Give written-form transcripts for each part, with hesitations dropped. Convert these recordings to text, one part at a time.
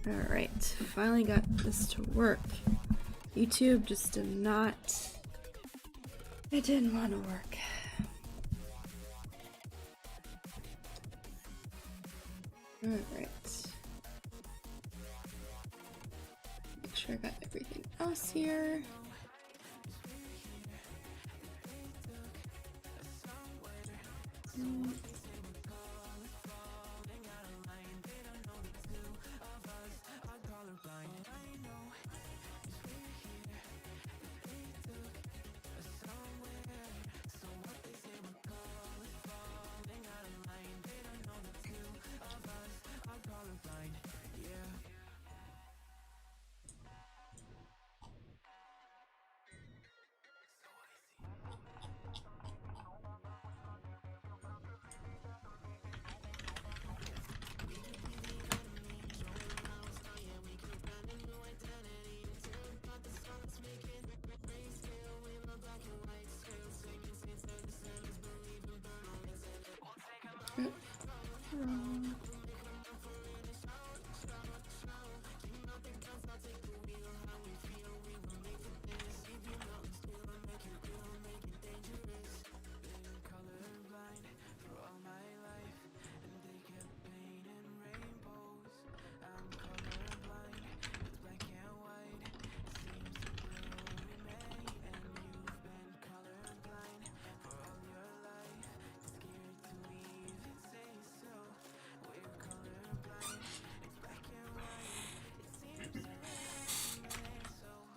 Alright, finally got this to work. YouTube just did not. It didn't want to work. Alright. Make sure I got everything else here.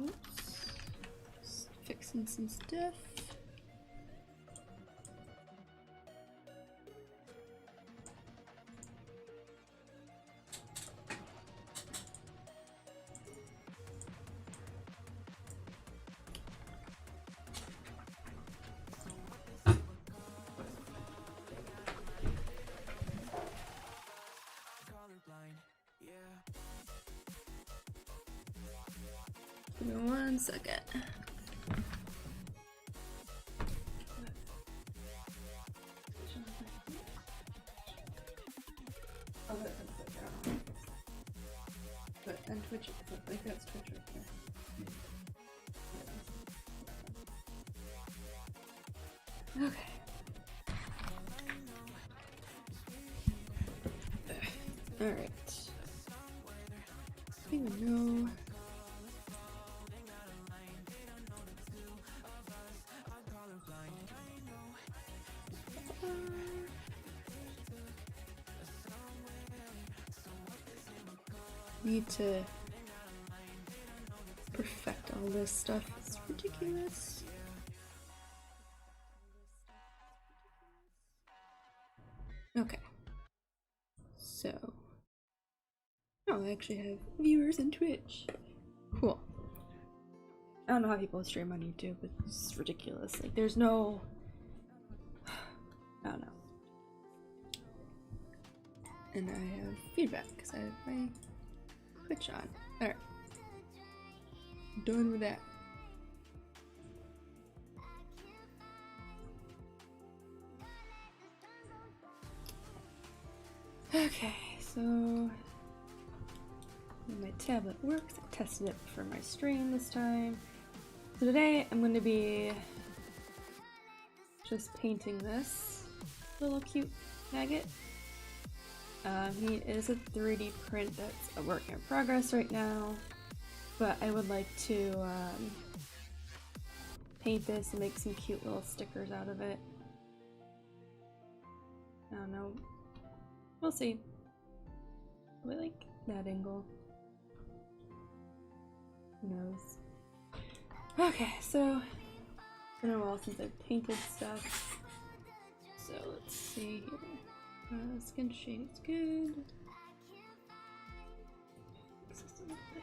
Oops. Just fixing some stuff. Give me 1 second. Oh, that's down. But and Twitch, I think that's Twitch right there. Okay. Alright. I don't even know. Need to perfect all this stuff. It's ridiculous. Okay. So. Oh, I actually have viewers on Twitch. Cool. I don't know how people stream on YouTube, but it's ridiculous. Like, there's no. I don't know. And I have feedback because I have my Twitch on. Alright. Done with that. Okay, so my tablet works. I tested it for my stream this time. So today I'm going to be just painting this little cute maggot. He is a 3D print that's a work in progress right now, but I would like to paint this and make some cute little stickers out of it. I don't know. We'll see. I like that angle. Who knows? Okay, so it's been a while since I've painted stuff. So let's see here. Skin shade is good. Just a little bit.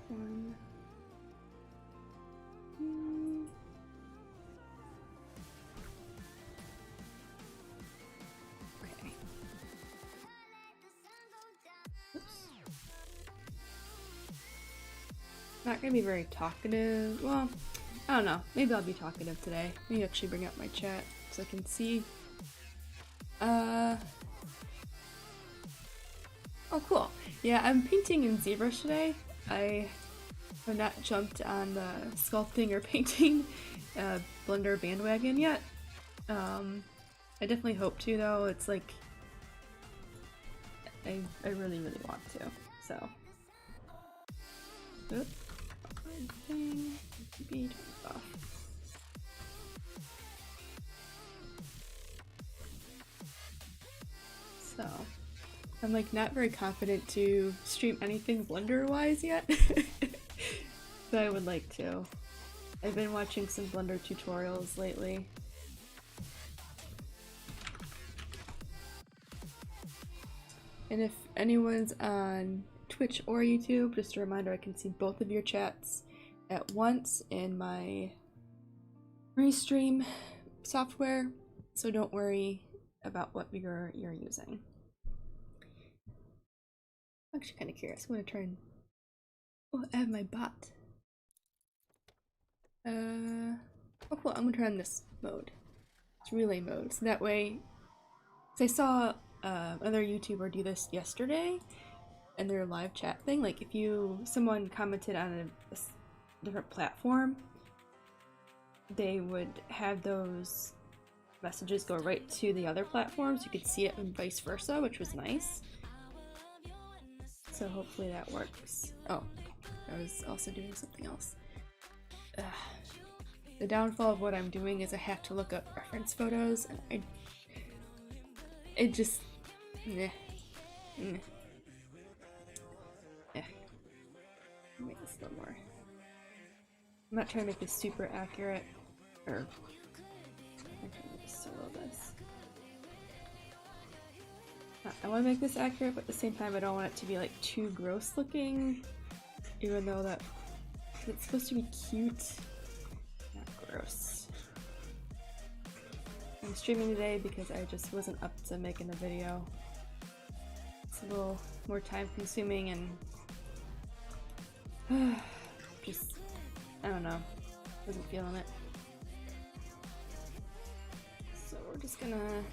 One. Okay. Oops. Not gonna be very talkative. Well, I don't know. Maybe I'll be talkative today. Maybe actually bring up my chat so I can see. Oh, cool. Yeah, I'm painting in ZBrush today. I have not jumped on the sculpting or painting Blender bandwagon yet. I definitely hope to, though. It's like I really want to. So. Oops. Thing. Be off. So, I'm like not very confident to stream anything Blender wise yet, but I would like to. I've been watching some Blender tutorials lately. And if anyone's on Twitch or YouTube, just a reminder, I can see both of your chats at once in my Restream software, so don't worry about what you're using. I'm actually kind of curious. I'm gonna try and add my bot. Oh cool, I'm gonna try on this mode. It's relay mode, so that way, because I saw another YouTuber do this yesterday in their live chat thing. Like if someone commented on a different platform, they would have those messages go right to the other platforms. You could see it and vice versa, which was nice. So hopefully that works. Oh, I was also doing something else. The downfall of what I'm doing is I have to look up reference photos, and it just, Make this a little more. I'm not trying to make this super accurate, or I'm trying to just solo this. I want to make this accurate, but at the same time I don't want it to be like too gross looking, even though that it's supposed to be cute, not gross. I'm streaming today because I just wasn't up to making a video. It's a little more time consuming and just, I don't know, wasn't feeling it. So we're just gonna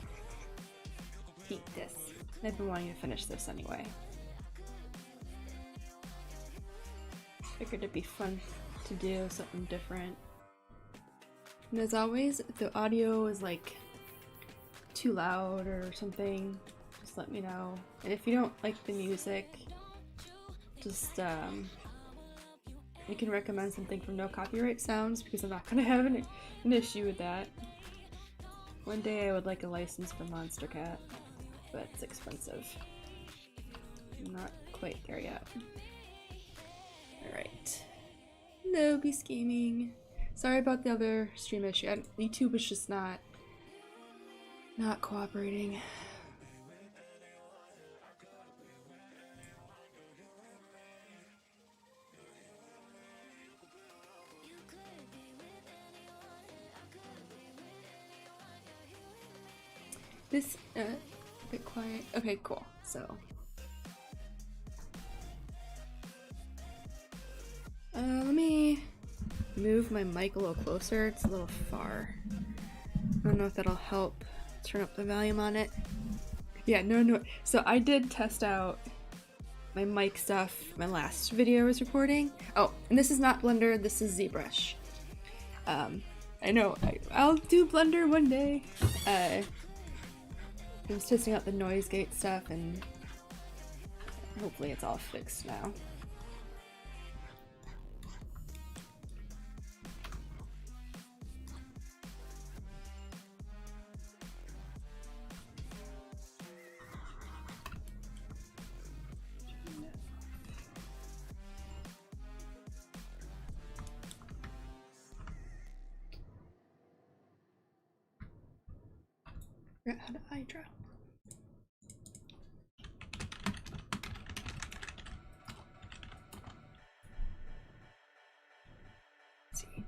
keep this. I've been wanting to finish this anyway. Figured it'd be fun to do something different. And as always, if the audio is like too loud or something, just let me know. And if you don't like the music, just you can recommend something from No Copyright Sounds, because I'm not gonna have an issue with that. One day I would like a license for Monster Cat, but it's expensive. I'm not quite there yet. Alright. No be scheming. Sorry about the other stream issue. YouTube is just not cooperating. This, a bit quiet. Okay, cool. So, let me move my mic a little closer. It's a little far. I don't know if that'll help turn up the volume on it. Yeah, no. So I did test out my mic stuff my last video I was recording. Oh, and this is not Blender, this is ZBrush. I know, I'll do Blender one day. I was testing out the noise gate stuff, and hopefully it's all fixed now. Forgot how to eye draw. Let's see.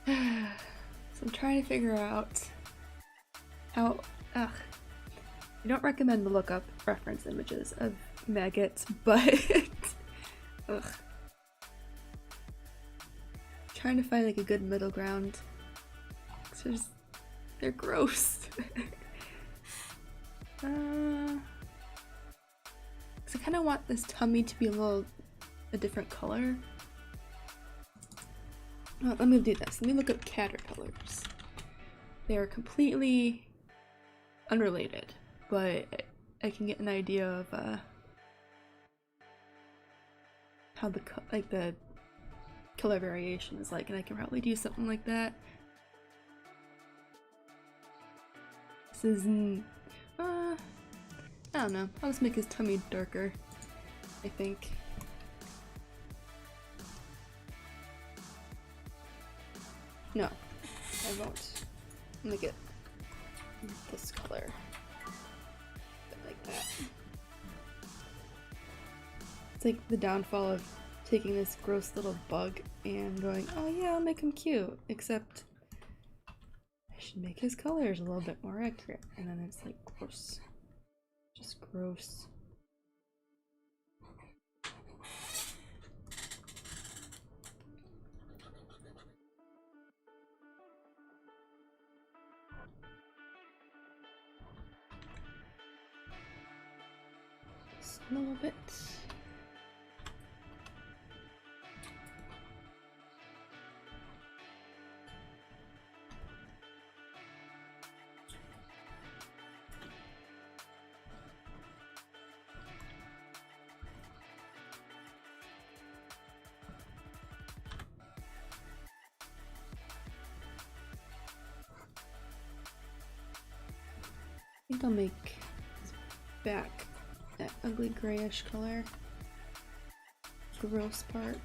So I'm trying to figure out how. I don't recommend to look up reference images of maggots, but trying to find like a good middle ground. Cause they're gross. Cause I kind of want this tummy to be a different color. Well, let me do this. Let me look up caterpillars. They are completely unrelated, but I can get an idea of how the color variation is like, and I can probably do something like that. This is I don't know. I'll just make his tummy darker, I think. No, I won't. Make it this color. Like that. It's like the downfall of taking this gross little bug and going, oh yeah, I'll make him cute, except I should make his colors a little bit more accurate. And then it's like gross. Just gross. Just a little bit. I think I'll make his back that ugly grayish color. Gross part.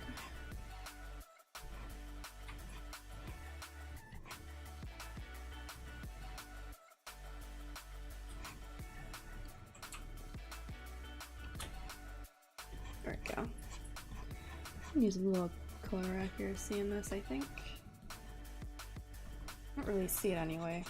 There we go. Use a little color accuracy in this, I think. I don't really see it anyway.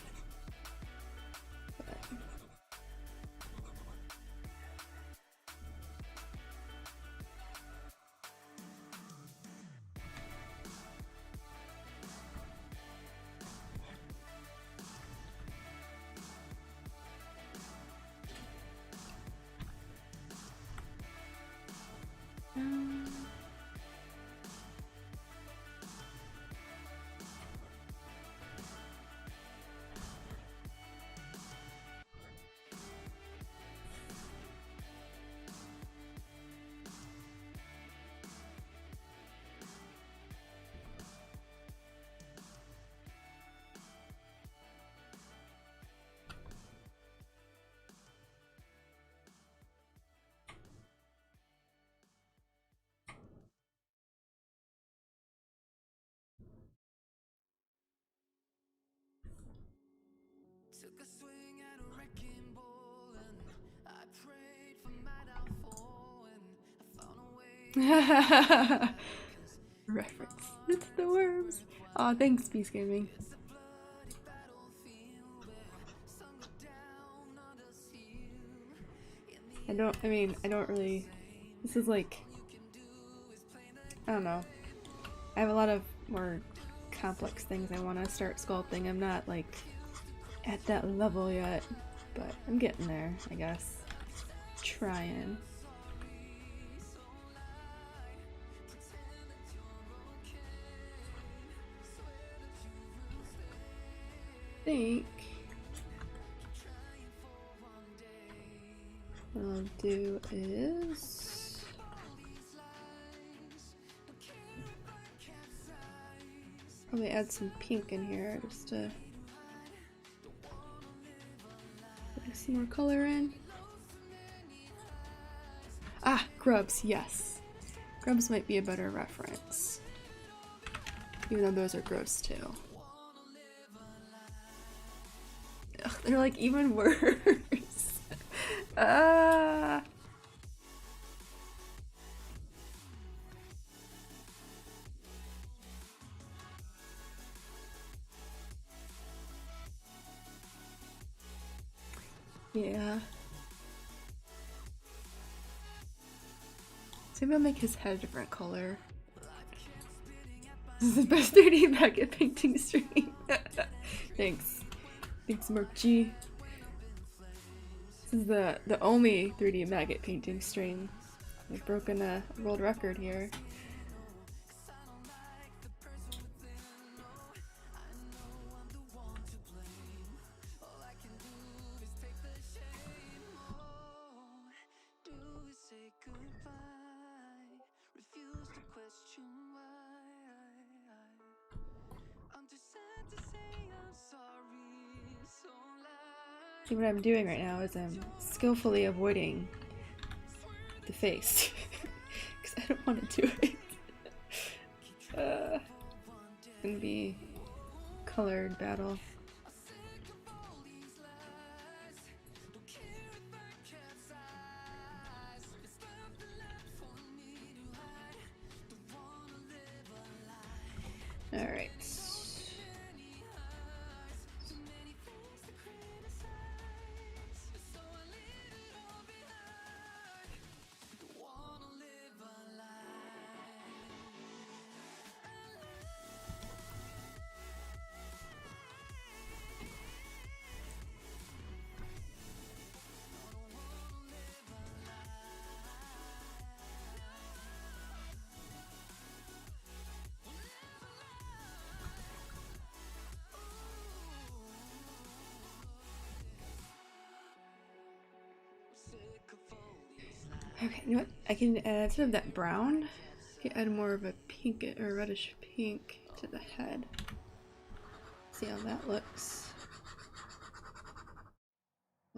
Took a swing at a wrecking ball and I prayed for my downfall and I found a way. Reference. It's the worms. Aw, thanks, Peace Gaming. It's a bloody battlefield where some go down, others heal. I don't really, this is like, I don't know. I have a lot of more complex things I want to start sculpting. I'm not like at that level yet, but I'm getting there, I guess. Trying. I think what I'll do is probably add some pink in here just to put some more color in. Ah, Grubs, yes. Grubs might be a better reference. Even though those are gross too. Ugh, they're like even worse. Ah. Yeah. So maybe I'll make his head a different color. This is the best 3D maggot painting stream. Thanks. Thanks, Murkji. This is the only 3D maggot painting stream. I've broken a world record here. See, what I'm doing right now is I'm skillfully avoiding the face because I don't want to do it. It's gonna be colored battle. All right. Okay, you know what? I can add, instead of that brown, I can add more of a pink or reddish pink to the head. See how that looks.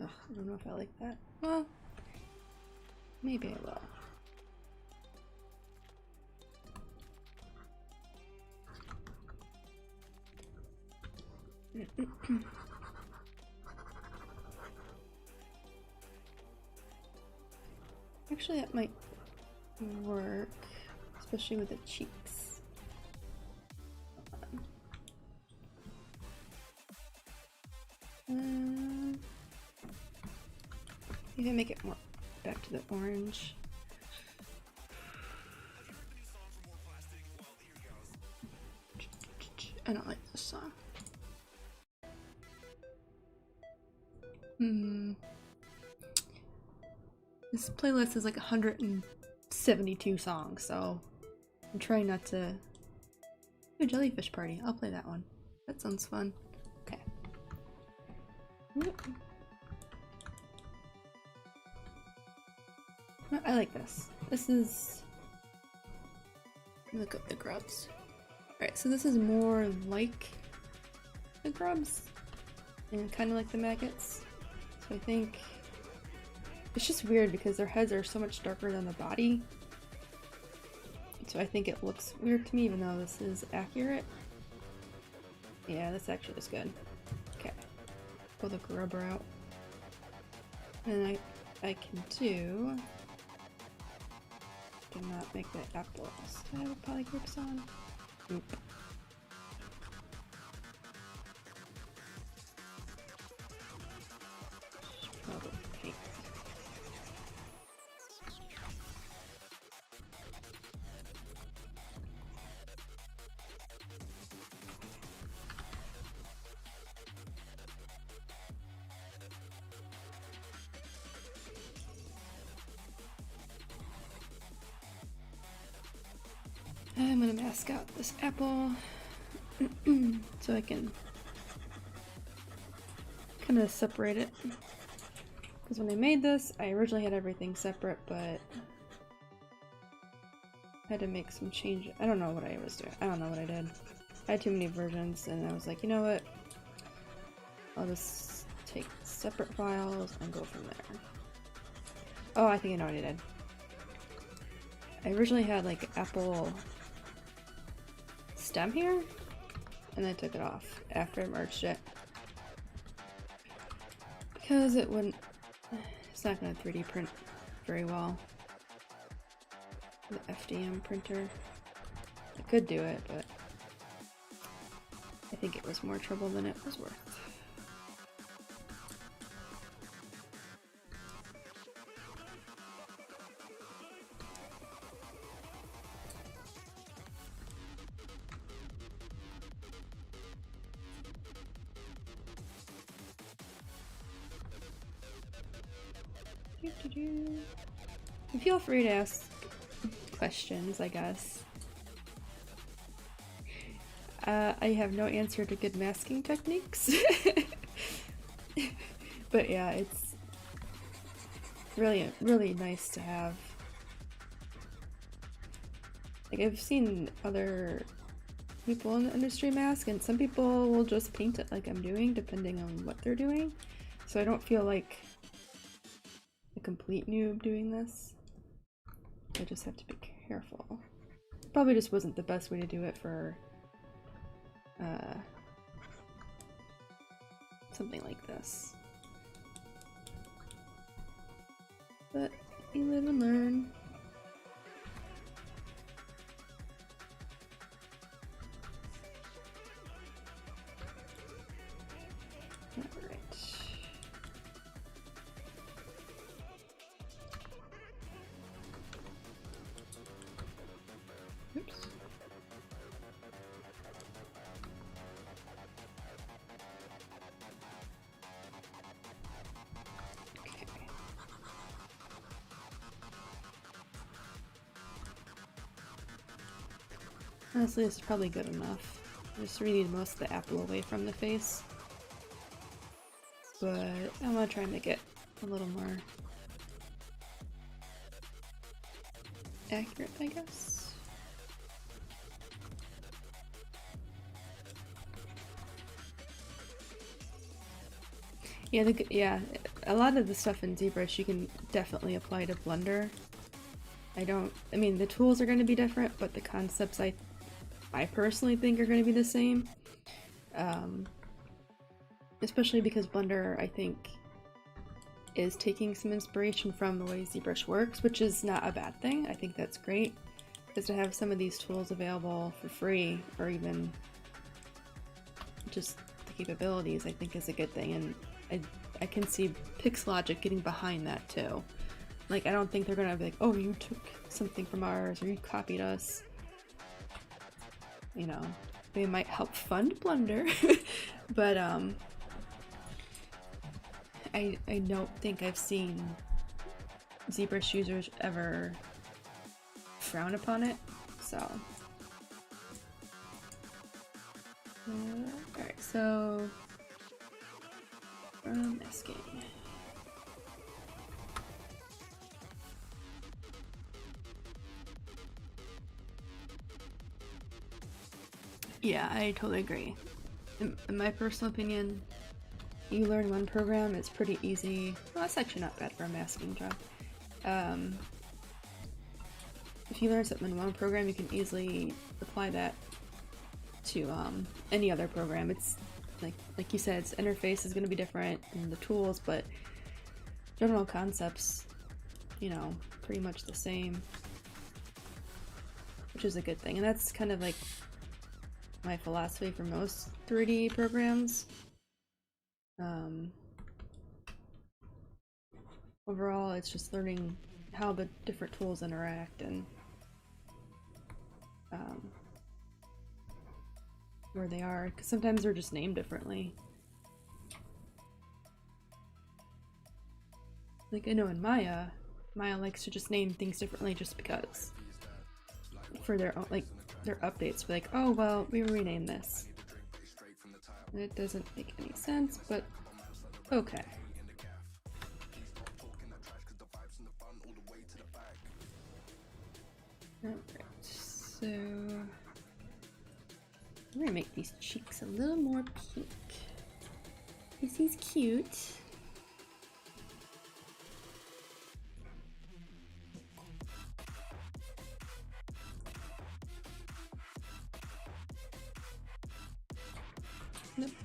Ugh, I don't know if I like that. Well, maybe I will. Actually, that might work, especially with the cheeks. Maybe make it more back to the orange. I don't like this song. This playlist is like 172 songs, so I'm trying not to. Ooh, Jellyfish Party. I'll play that one. That sounds fun. Okay. I like this. This is. Look up the Grubs. Alright, so this is more like the Grubs and kind of like the maggots. So I think it's just weird because their heads are so much darker than the body. So I think it looks weird to me even though this is accurate. Yeah, this actually is good. Okay. Pull the grub out. And I can do... Do not make the apples. Do I have polygroups on? Oop. Probably pink. I'm gonna mask out this apple so I can kind of separate it. Because when I made this, I originally had everything separate, but I had to make some changes. I don't know what I was doing. I don't know what I did. I had too many versions, and I was like, you know what? I'll just take separate files and go from there. Oh, I think I know what I did. I originally had like Apple stem here, and I took it off after I merged it. Because it wouldn't, it's not going to 3D print very well. The FDM printer. I could do it, but I think it was more trouble than it was worth. Feel free to ask questions, I guess. I have no answer to good masking techniques. But yeah, it's really, really nice to have. Like, I've seen other people in the industry mask, and some people will just paint it like I'm doing, depending on what they're doing. So I don't feel like a complete noob doing this. I just have to be careful. Probably just wasn't the best way to do it for something like this. But you live and learn. Honestly, this is probably good enough. I just really need most of the apple away from the face. But I'm gonna try and make it a little more accurate, I guess. Yeah, a lot of the stuff in ZBrush you can definitely apply to Blender. I mean, the tools are going to be different, but the concepts I personally think are going to be the same. Especially because Blender, I think, is taking some inspiration from the way ZBrush works, which is not a bad thing. I think that's great, because to have some of these tools available for free, or even just the capabilities, I think is a good thing, and I can see Pixologic getting behind that too. Like, I don't think they're gonna be like, oh, you took something from ours, or you copied us. You know, they might help fund Blender, but I don't think I've seen ZBrush users ever frown upon it, so. Alright, so masking. Yeah, I totally agree. In my personal opinion, you learn one program, it's pretty easy. Well, that's actually not bad for a masking job. If you learn something in one program, you can easily apply that to any other program. It's like you said, its interface is going to be different in the tools, but general concepts, you know, pretty much the same, which is a good thing. And that's kind of like my philosophy for most 3D programs. Overall, it's just learning how the different tools interact and where they are, because sometimes they're just named differently. Like, I know in Maya likes to just name things differently just because. For their own, like, their updates be like, oh well, we renamed this. And it doesn't make any sense, but okay. Alright, so I'm gonna make these cheeks a little more pink. He's cute.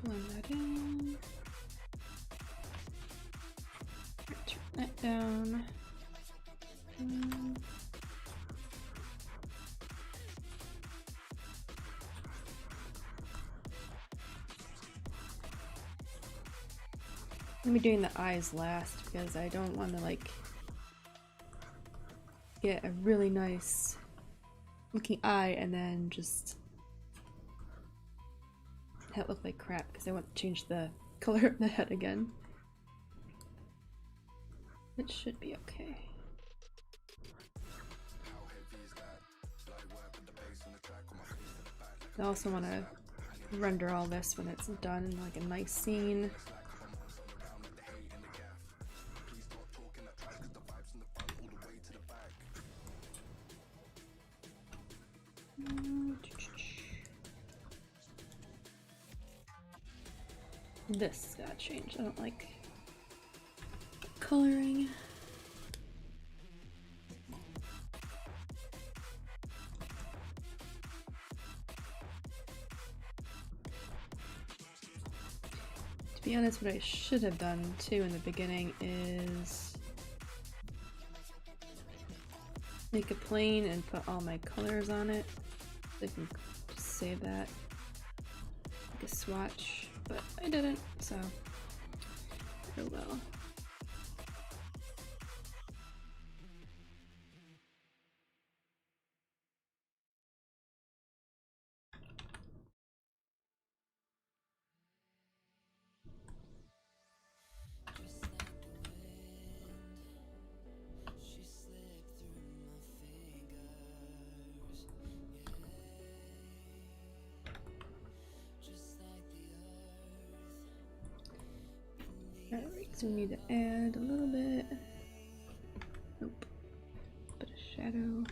Blend that in. Turn that down. I'm gonna be doing the eyes last because I don't want to like get a really nice looking eye and then just have it look like crap because I want to change the color of the head again. It should be okay. I also want to render all this when it's done in like a nice scene. This got changed. I don't like coloring. To be honest, what I should have done too in the beginning is make a plane and put all my colors on it. I can just save that like a swatch, but I didn't, so oh well. Alright, so we need to add a little bit. Nope. Bit of shadow.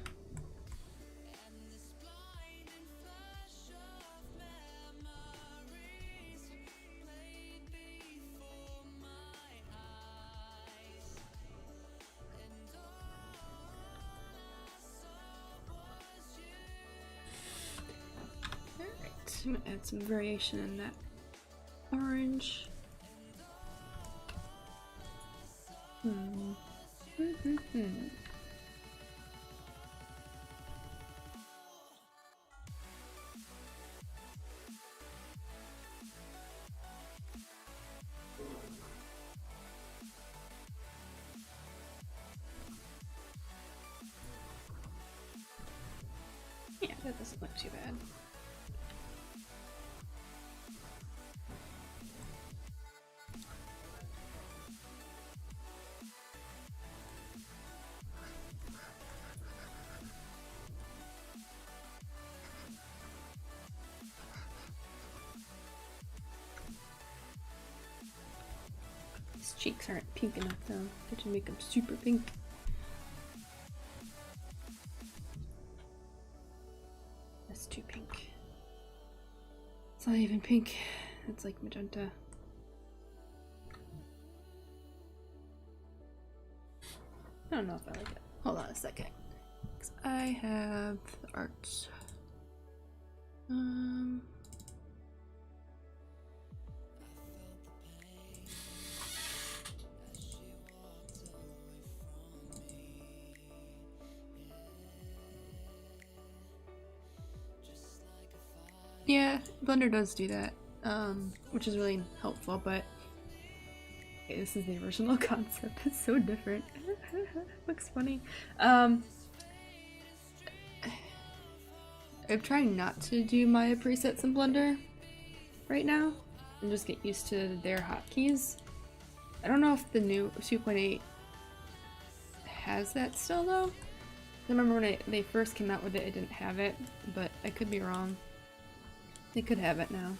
Alright, I'm gonna add some variation in that orange. Yeah, that doesn't look too bad. His cheeks aren't pink enough though. I have to make them super pink. That's too pink. It's not even pink. It's like magenta. I don't know if I like it. Hold on a second. 'Cause I have the arts. Yeah, Blender does do that, which is really helpful, but okay, this is the original concept. It's so different. Looks funny. I'm trying not to do my presets in Blender right now and just get used to their hotkeys. I don't know if the new 2.8 has that still though. I remember when they first came out with it, it didn't have it, but I could be wrong. They could have it now.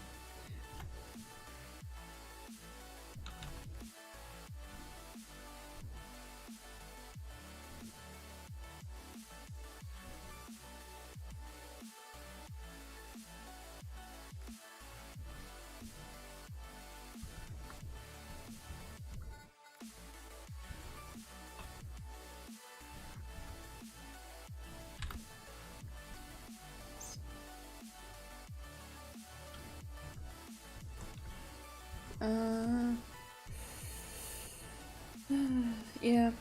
Yeah.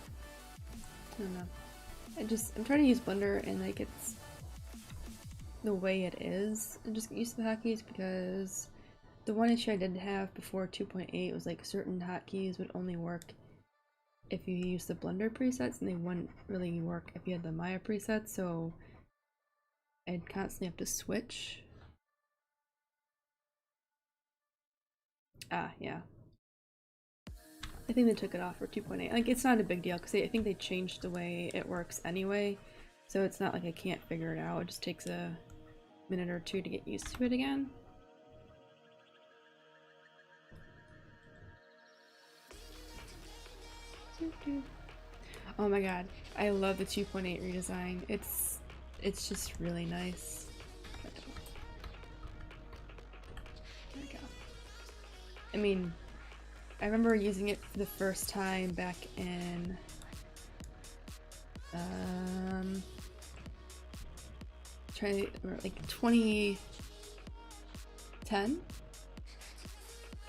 I don't know. I'm trying to use Blender and like it's the way it is and just get used to the hotkeys, because the one issue I did have before 2.8 was like certain hotkeys would only work if you use the Blender presets, and they wouldn't really work if you had the Maya presets, so I'd constantly have to switch. Yeah. I think they took it off for 2.8. Like, it's not a big deal, because I think they changed the way it works anyway, so it's not like I can't figure it out. It just takes a minute or two to get used to it again. Oh my god, I love the 2.8 redesign. It's just really nice. There we go. I mean, I remember using it for the first time back in like 2010,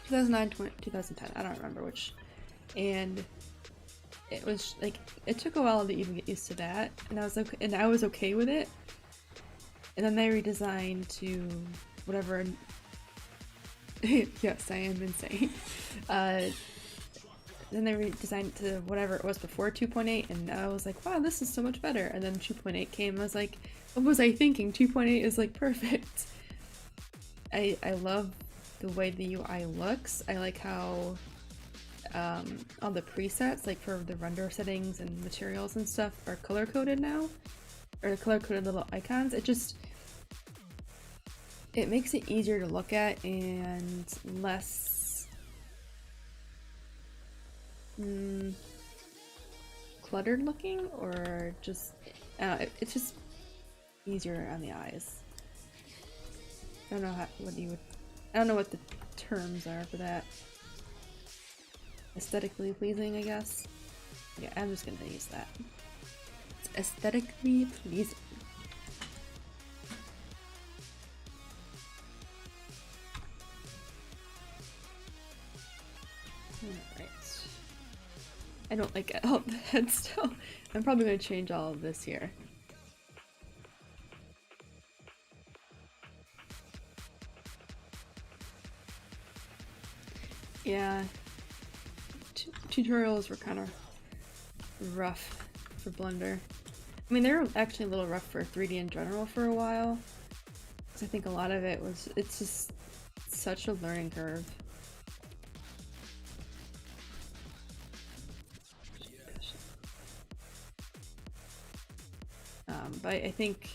2009, 2010. I don't remember which. And it was like, it took a while to even get used to that, and I was okay with it. And then they redesigned to whatever. Yes, I am insane. Then they redesigned to whatever it was before 2.8, and I was like, wow, this is so much better. And then 2.8 came, I was like, what was I thinking? 2.8 is like perfect. I love the way the UI looks. I like how all the presets, like for the render settings and materials and stuff, are color coded now, or color coded little icons. It makes it easier to look at and less cluttered looking, or just it's just easier on the eyes. I don't know I don't know what the terms are for that. Aesthetically pleasing, I guess. Yeah, I'm just gonna use that. It's aesthetically pleasing. Alright. I don't like all of that still. I'm probably gonna change all of this here. Yeah. Tutorials were kind of rough for Blender. I mean, they were actually a little rough for 3D in general for a while, because I think a lot of it's just such a learning curve. But I think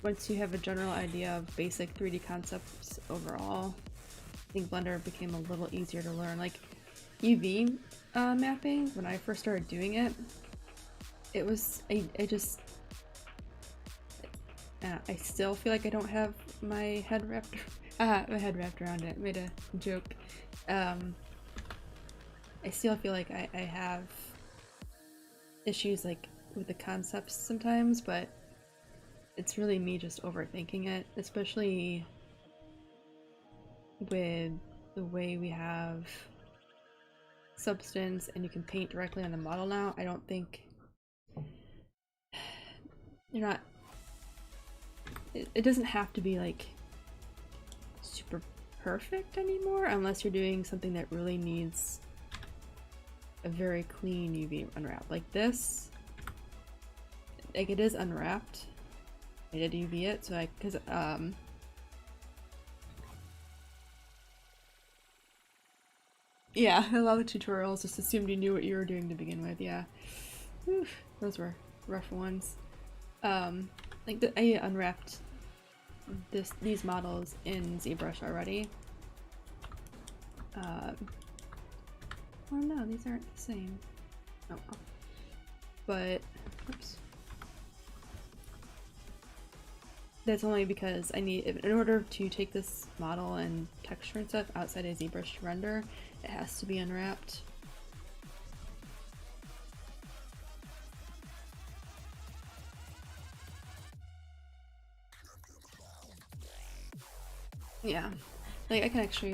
once you have a general idea of basic 3D concepts overall, I think Blender became a little easier to learn. Like UV mapping, when I first started doing it, it was I still feel like I don't have my head wrapped around it. I made a joke. I still feel like I have issues like with the concepts sometimes, but it's really me just overthinking it, especially with the way we have Substance and you can paint directly on the model now. I don't think you're not it doesn't have to be like super perfect anymore, unless you're doing something that really needs a very clean UV unwrap. Like this, like it is unwrapped. I did UV it, so yeah, a lot of tutorials just assumed you knew what you were doing to begin with. Yeah. Whew, those were rough ones. Like I unwrapped these models in ZBrush already. Oh no, these aren't the same. Oh well. But oops. That's only because I need, in order to take this model and texture and stuff outside of ZBrush to render, it has to be unwrapped. Yeah, like I can actually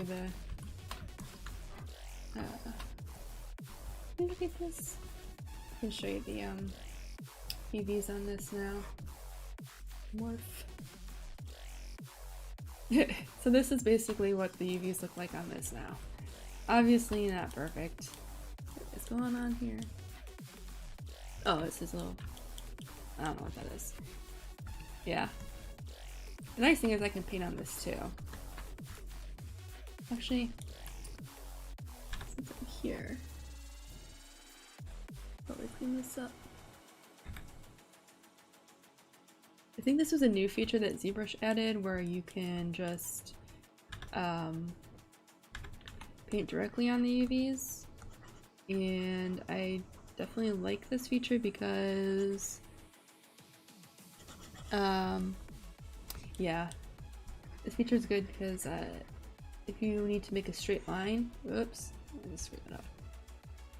look at this. I can show you the UVs on this now. Morph. So this is basically what the UVs look like on this now. Obviously not perfect. What's going on here? Oh, it's this little, I don't know what that is. Yeah. The nice thing is I can paint on this too. Actually, since I'm here, probably clean this up. I think this was a new feature that ZBrush added where you can just paint directly on the UVs, and I definitely like this feature because yeah, this feature is good because if you need to make a straight line, whoops, let me screw that up,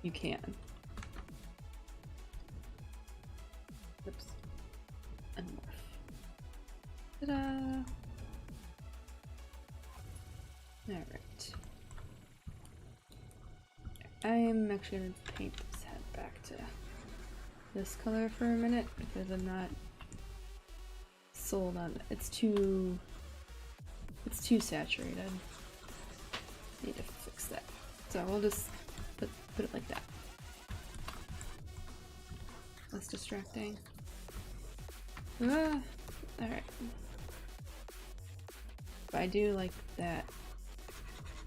you can. Oops. And morph. Ta-da! Alright. I'm actually going to paint this head back to this color for a minute because I'm not sold on it. It's too saturated. Need to fix that. So we'll just put it like that. Less distracting. Ah, alright. But I do like that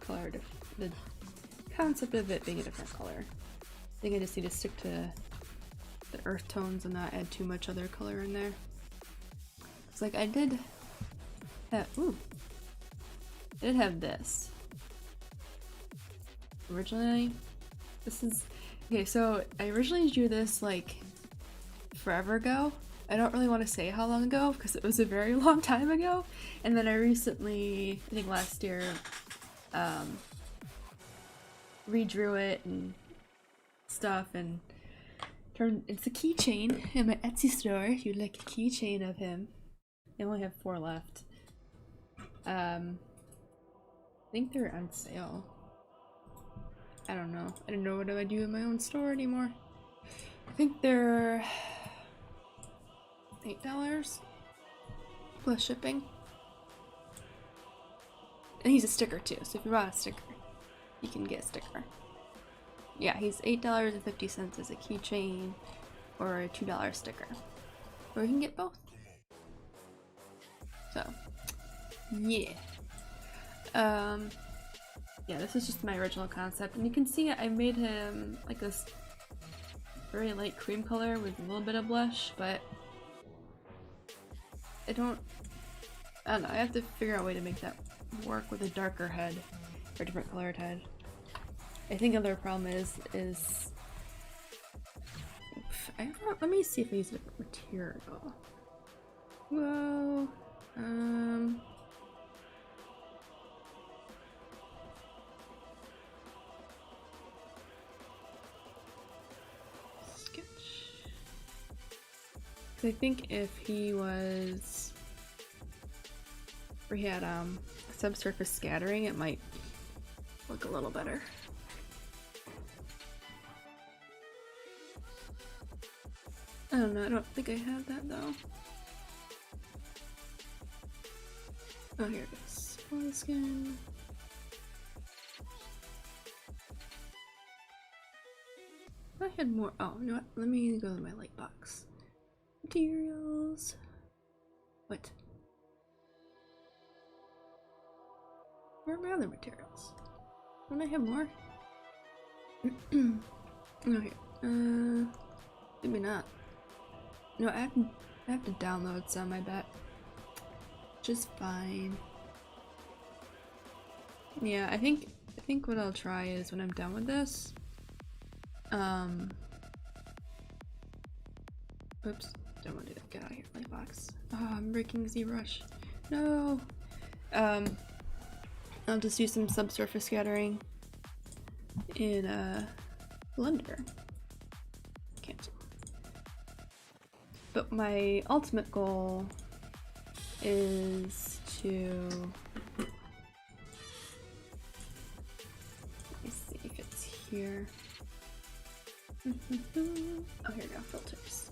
color, the concept of it being a different color. I think I just need to stick to the earth tones and not add too much other color in there. It's like I did have, I did have this. Originally, this is, okay, so I originally drew this like forever ago. I don't really want to say how long ago because it was a very long time ago. And then I recently, I think last year, redrew it and stuff and turned, it's a keychain in my Etsy store if you'd like a keychain of him. I only have 4 left. I think they're on sale. I don't know. I don't know what I do in my own store anymore. I think they're $8 plus shipping. And he's a sticker too, so if you bought a sticker, you can get a sticker. Yeah, he's $8.50 as a keychain or a $2 sticker. Or you can get both. So, yeah. Yeah, this is just my original concept, and you can see I made him like this very light cream color with a little bit of blush, but I don't know, I have to figure out a way to make that work with a darker head, or a different colored head. I think another problem is I don't know, let me see if I use a different material. Whoa, sketch. I think if he was, or he had subsurface scattering, it might look a little better. I don't know, I don't think I have that though. Oh, here it is. Skin. I had more. Oh, you know what? Let me go to my light box. Materials. What? Where are my other materials? Don't I have more? Oh, here. Maybe not. No, I have to download some, I bet. which is fine. Yeah, I think what I'll try is when I'm done with this, oops, don't want to do that. Get out of here, Lightbox. Oh, I'm breaking ZBrush. No. I'll just do some subsurface scattering in Blender. Cancel. But my ultimate goal is to, let me see if it's here. Oh, here we go, filters.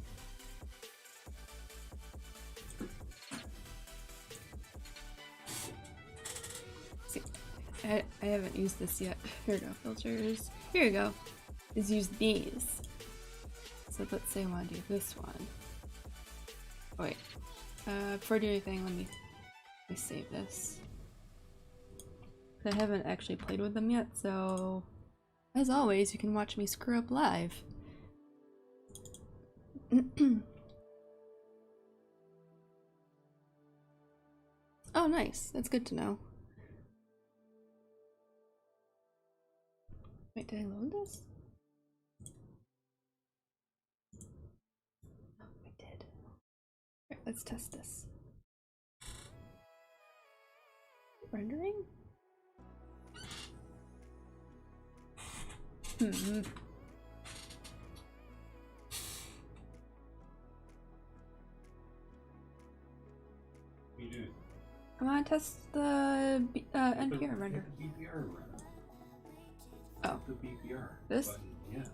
See, I haven't used this yet. Here we go, filters. Here we go. Is use these. So let's say I want to do this one. Oh, wait. Before I do anything, let me save this. I haven't actually played with them yet, so as always, you can watch me screw up live. Oh, nice. That's good to know. Wait, did I load this? Oh, I did. Alright, let's test this. Rendering? You do. I want to test the NPR render. The BPR render. Oh. The BPR. This? Button, yes.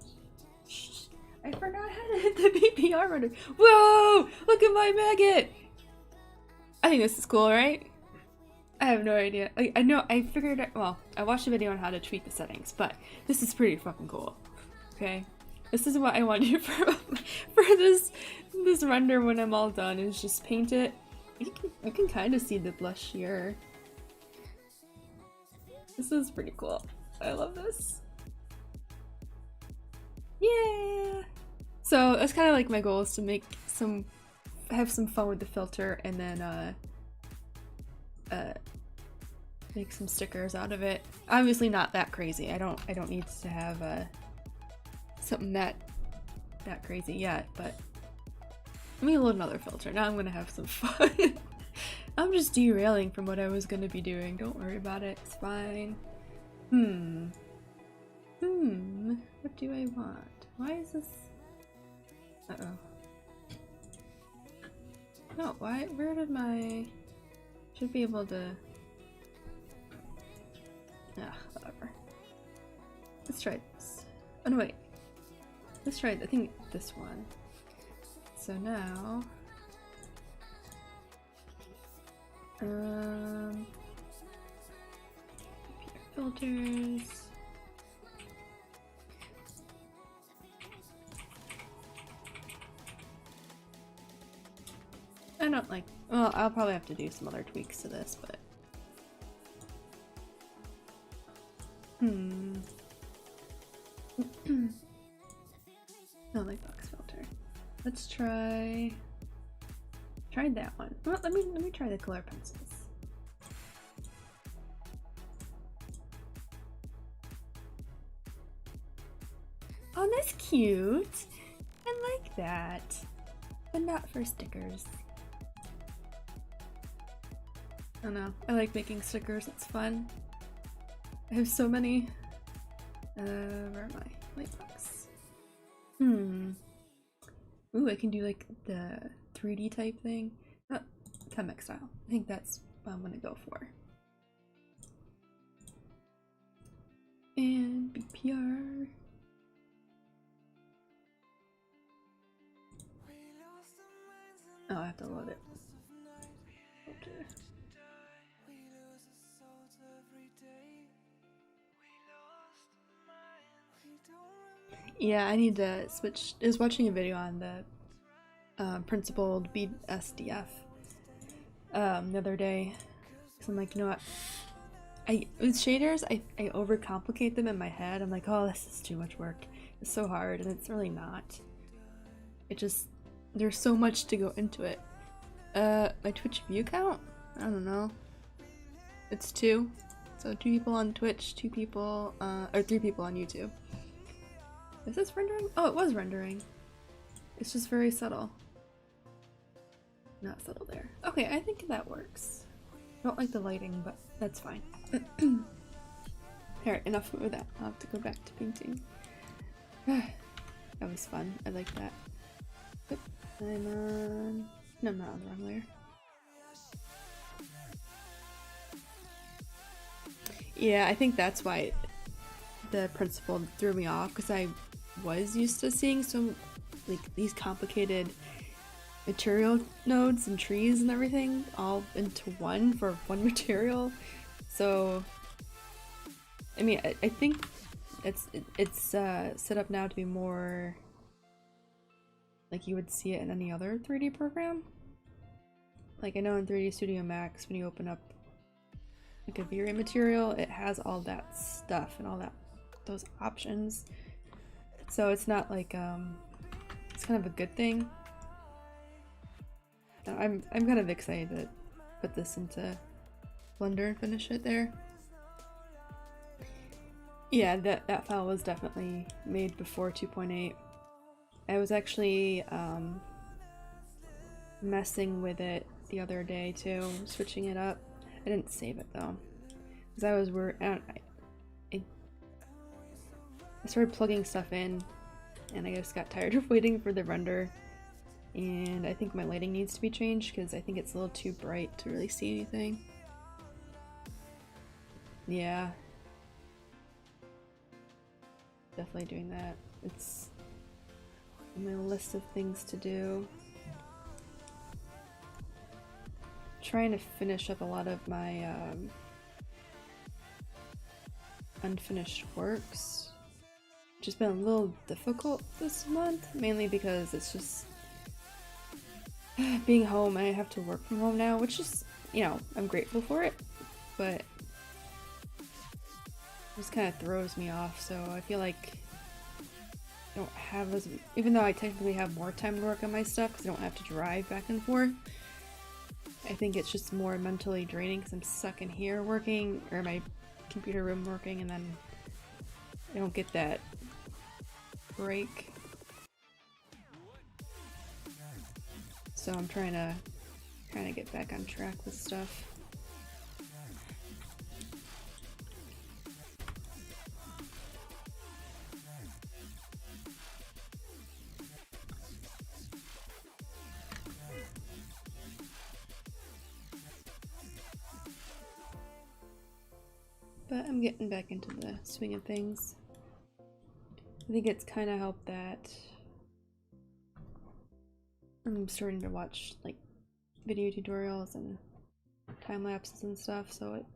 Shh, I forgot how to hit the BPR render. Whoa! Look at my maggot! I think this is cool, right? I have no idea. Like, I know, I figured out, well, I watched a video on how to tweak the settings, but this is pretty fucking cool. Okay? This is what I want to do for this render when I'm all done, is just paint it. You can kind of see the blush here. This is pretty cool. I love this. Yeah! So that's kind of like my goal, is to have some fun with the filter, and then make some stickers out of it. Obviously not that crazy. I don't need to have something that crazy yet, but let me load another filter. Now I'm gonna have some fun. I'm just derailing from what I was gonna be doing. Don't worry about it. It's fine. What do I want? Why is this? Uh-oh. No, why? Where did my... Should be able to... whatever. Let's try this. Oh no, wait. Let's try, I think, this one. So now... filters... I don't like... Well, I'll probably have to do some other tweaks to this, but... No, like box filter. Let's try that one. Well, let me try the color pencils. Oh, that's cute. I like that, but not for stickers. I don't know. I like making stickers. It's fun. I have so many. Where am I? Lightbox. Ooh, I can do like the 3D type thing. Comic style. I think that's what I'm gonna go for. And BPR. Oh, I have to load it. Okay. Yeah, I need to switch. I was watching a video on the principled BSDF the other day. So I'm like, you know what? With shaders, I overcomplicate them in my head. I'm like, oh, this is too much work. It's so hard, and it's really not. It just, there's so much to go into it. My Twitch view count? I don't know. It's 2. So 2 people on Twitch, 2 people, or 3 people on YouTube. Is this rendering? Oh, it was rendering. It's just very subtle. Not subtle there. Okay, I think that works. I don't like the lighting, but that's fine. Alright, enough of that. I'll have to go back to painting. That was fun. I like that. Yep. I'm on... No, I'm not on the wrong layer. Yeah, I think that's why the principle threw me off, because I was used to seeing some, like, these complicated material nodes and trees and everything all into one for one material. So, I mean, I think it's set up now to be more like you would see it in any other 3D program. Like I know in 3D Studio Max, when you open up like a V-Ray material, it has all that stuff and all those options. So it's not like it's kind of a good thing. I'm kind of excited to put this into Blender and finish it there. Yeah, that file was definitely made before 2.8. I was actually messing with it the other day too, switching it up. I didn't save it though, because I was I started plugging stuff in, and I just got tired of waiting for the render. And I think my lighting needs to be changed because I think it's a little too bright to really see anything. Yeah. Definitely doing that. It's on my list of things to do. Trying to finish up a lot of my unfinished works, which has been a little difficult this month, mainly because it's just being home. I have to work from home now, which is, you know, I'm grateful for it, but it just kind of throws me off. So I feel like I don't have as, even though I technically have more time to work on my stuff because I don't have to drive back and forth, I think it's just more mentally draining because I'm stuck in here working, or my computer room working, and then I don't get that break. So I'm trying to kind of get back on track with stuff. But I'm getting back into the swing of things. I think it's kind of helped that I'm starting to watch like video tutorials and time lapses and stuff, so it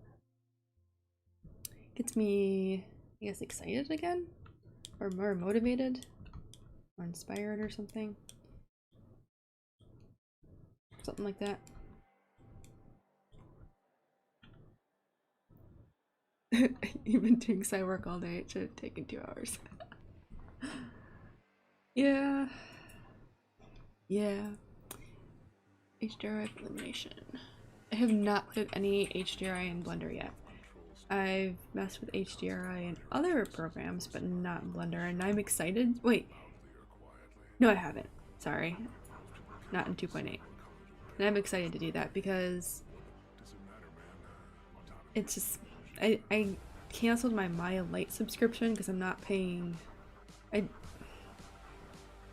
gets me, I guess, excited again, or more motivated, or inspired, or something like that. You've been doing side work all day. It should have taken 2 hours. Yeah. HDRI elimination. I have not played any HDRI in Blender yet. I've messed with HDRI in other programs, but not in Blender, and I'm excited. Wait. No, I haven't. Sorry. Not in 2.8. And I'm excited to do that because it's just, I canceled my Maya Lite subscription because I'm not paying.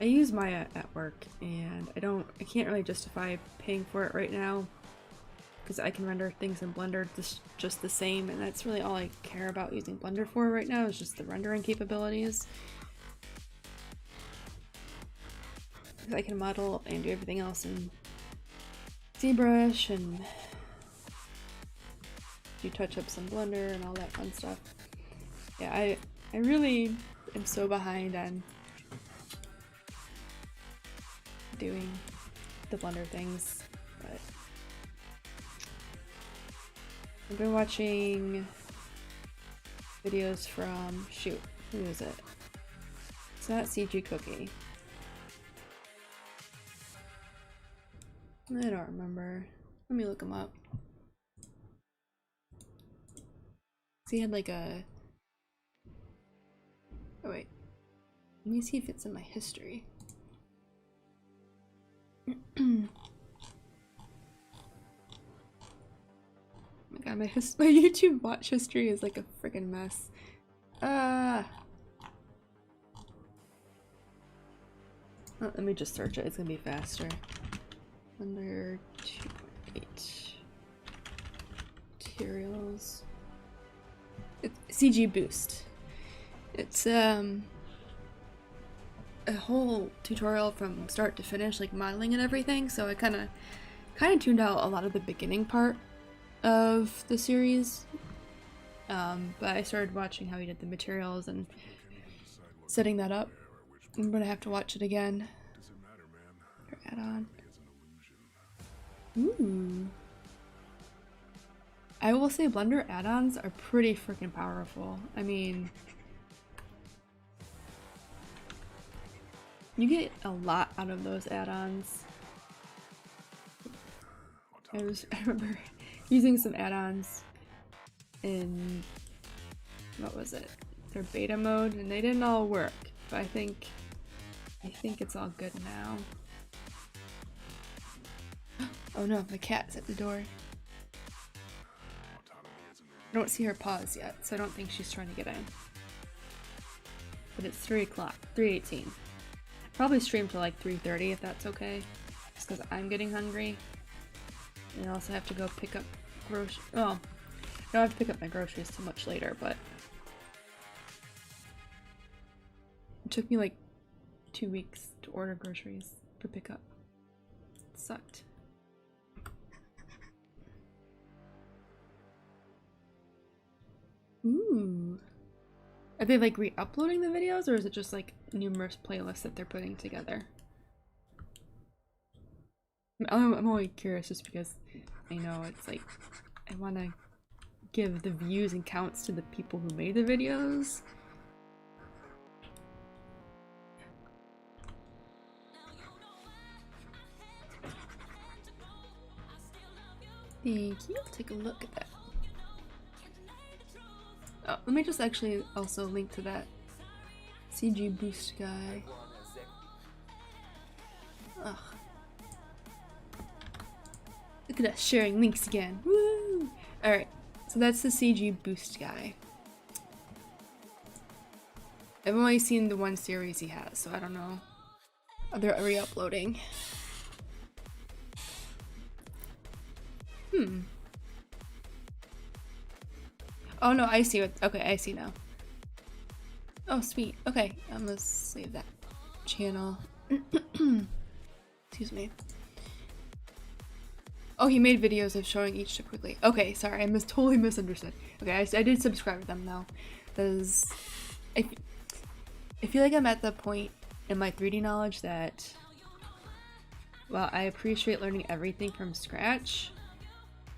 I use Maya at work, and I can't really justify paying for it right now because I can render things in Blender just the same, and that's really all I care about using Blender for right now, is just the rendering capabilities. Because I can model and do everything else in ZBrush and do touch-ups in Blender and all that fun stuff. Yeah, I really am so behind on doing the Blender things, but I've been watching videos from, shoot, who is it? It's not CG Cookie. I don't remember. Let me look him up. So he had like a... Oh wait. Let me see if it's in my history. Oh my god, my YouTube watch history is like a freaking mess. Oh, let me just search it, it's gonna be faster. Under 2.8 materials. It's CG Boost. It's a whole tutorial from start to finish, like modeling and everything, so I kind of tuned out a lot of the beginning part of the series. But I started watching how he did the materials and setting that up. I'm gonna have to watch it again. Add-on. Ooh. I will say Blender add-ons are pretty freaking powerful. I mean, you get a lot out of those add-ons. I remember using some add-ons in, what was it? Their beta mode, and they didn't all work. But I think it's all good now. Oh no, my cat's at the door. I don't see her paws yet, so I don't think she's trying to get in. But it's 3 o'clock, 3:18. Probably stream till like 3:30 if that's okay. Just because I'm getting hungry. And I also have to go pick up groceries. Well, I don't have to pick up my groceries too much later, but it took me like 2 weeks to order groceries for pickup. It sucked. Ooh. Are they like re-uploading the videos, or is it just like numerous playlists that they're putting together? I'm only curious just because I know it's like I want to give the views and counts to the people who made the videos. Thank you. Take a look at that. Oh, let me just actually also link to that CG Boost guy. Ugh. Look at us sharing links again. Woo! Alright, so that's the CG Boost guy. I've only seen the one series he has, so I don't know. Oh, they're re-uploading. Oh no, I see what. Okay, I see now. Oh, sweet. Okay, I'm gonna save that channel. Excuse me. Oh, he made videos of showing each step quickly. Okay, sorry, I totally misunderstood. Okay, I did subscribe to them though. Because I feel like I'm at the point in my 3D knowledge that, while I appreciate learning everything from scratch,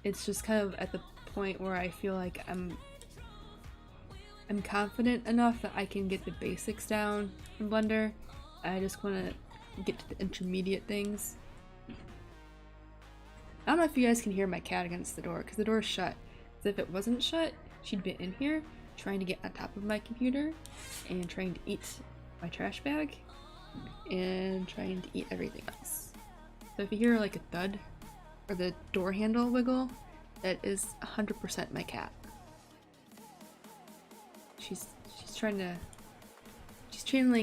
it's just kind of at the point where I feel like I'm confident enough that I can get the basics down in Blender. I just want to get to the intermediate things. I don't know if you guys can hear my cat against the door, because the door's shut. Because if it wasn't shut, she'd be in here trying to get on top of my computer and trying to eat my trash bag and trying to eat everything else. So if you hear like a thud or the door handle wiggle, that is 100% my cat. She's channeling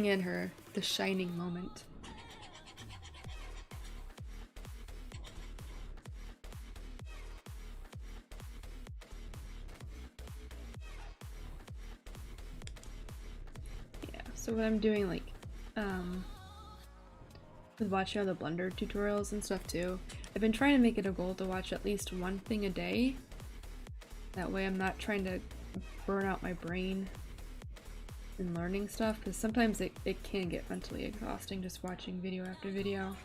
in the Shining moment. Yeah, so what I'm doing, like, with watching all the Blender tutorials and stuff too, I've been trying to make it a goal to watch at least one thing a day. That way I'm not trying to burn out my brain in learning stuff, because sometimes it can get mentally exhausting just watching video after video.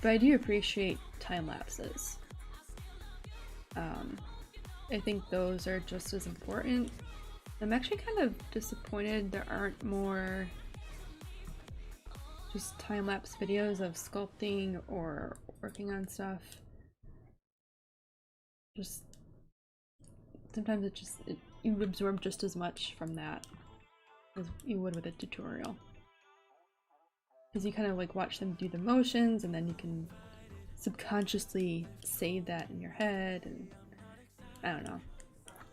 But I do appreciate time lapses. I think those are just as important. I'm actually kind of disappointed there aren't more just time-lapse videos of sculpting or working on stuff. Just sometimes you absorb just as much from that as you would with a tutorial. Because you kind of like watch them do the motions, and then you can subconsciously save that in your head, and I don't know.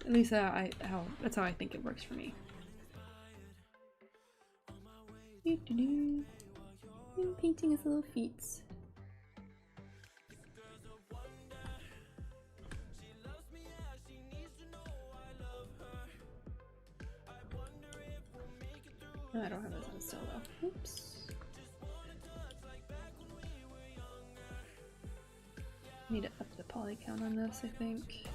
At least that's how I think it works for me. And painting his little feet. No, I don't have those on still though. Oops. Need to up the poly count on this, I think.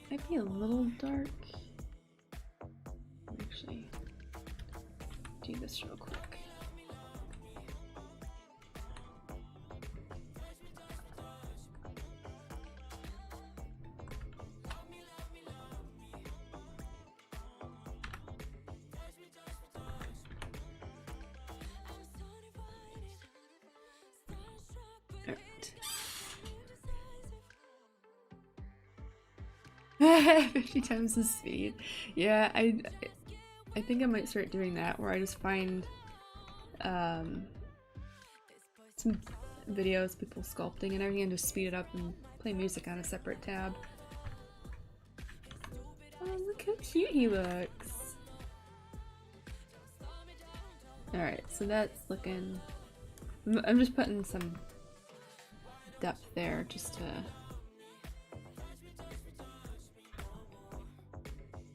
Might be a little dark. Actually, do this real quick. Alright. 50 times the speed. Yeah, I think I might start doing that, where I just find some videos, people sculpting and everything, and just speed it up and play music on a separate tab. Oh, look how cute he looks. Alright, so that's looking... I'm just putting some depth there just to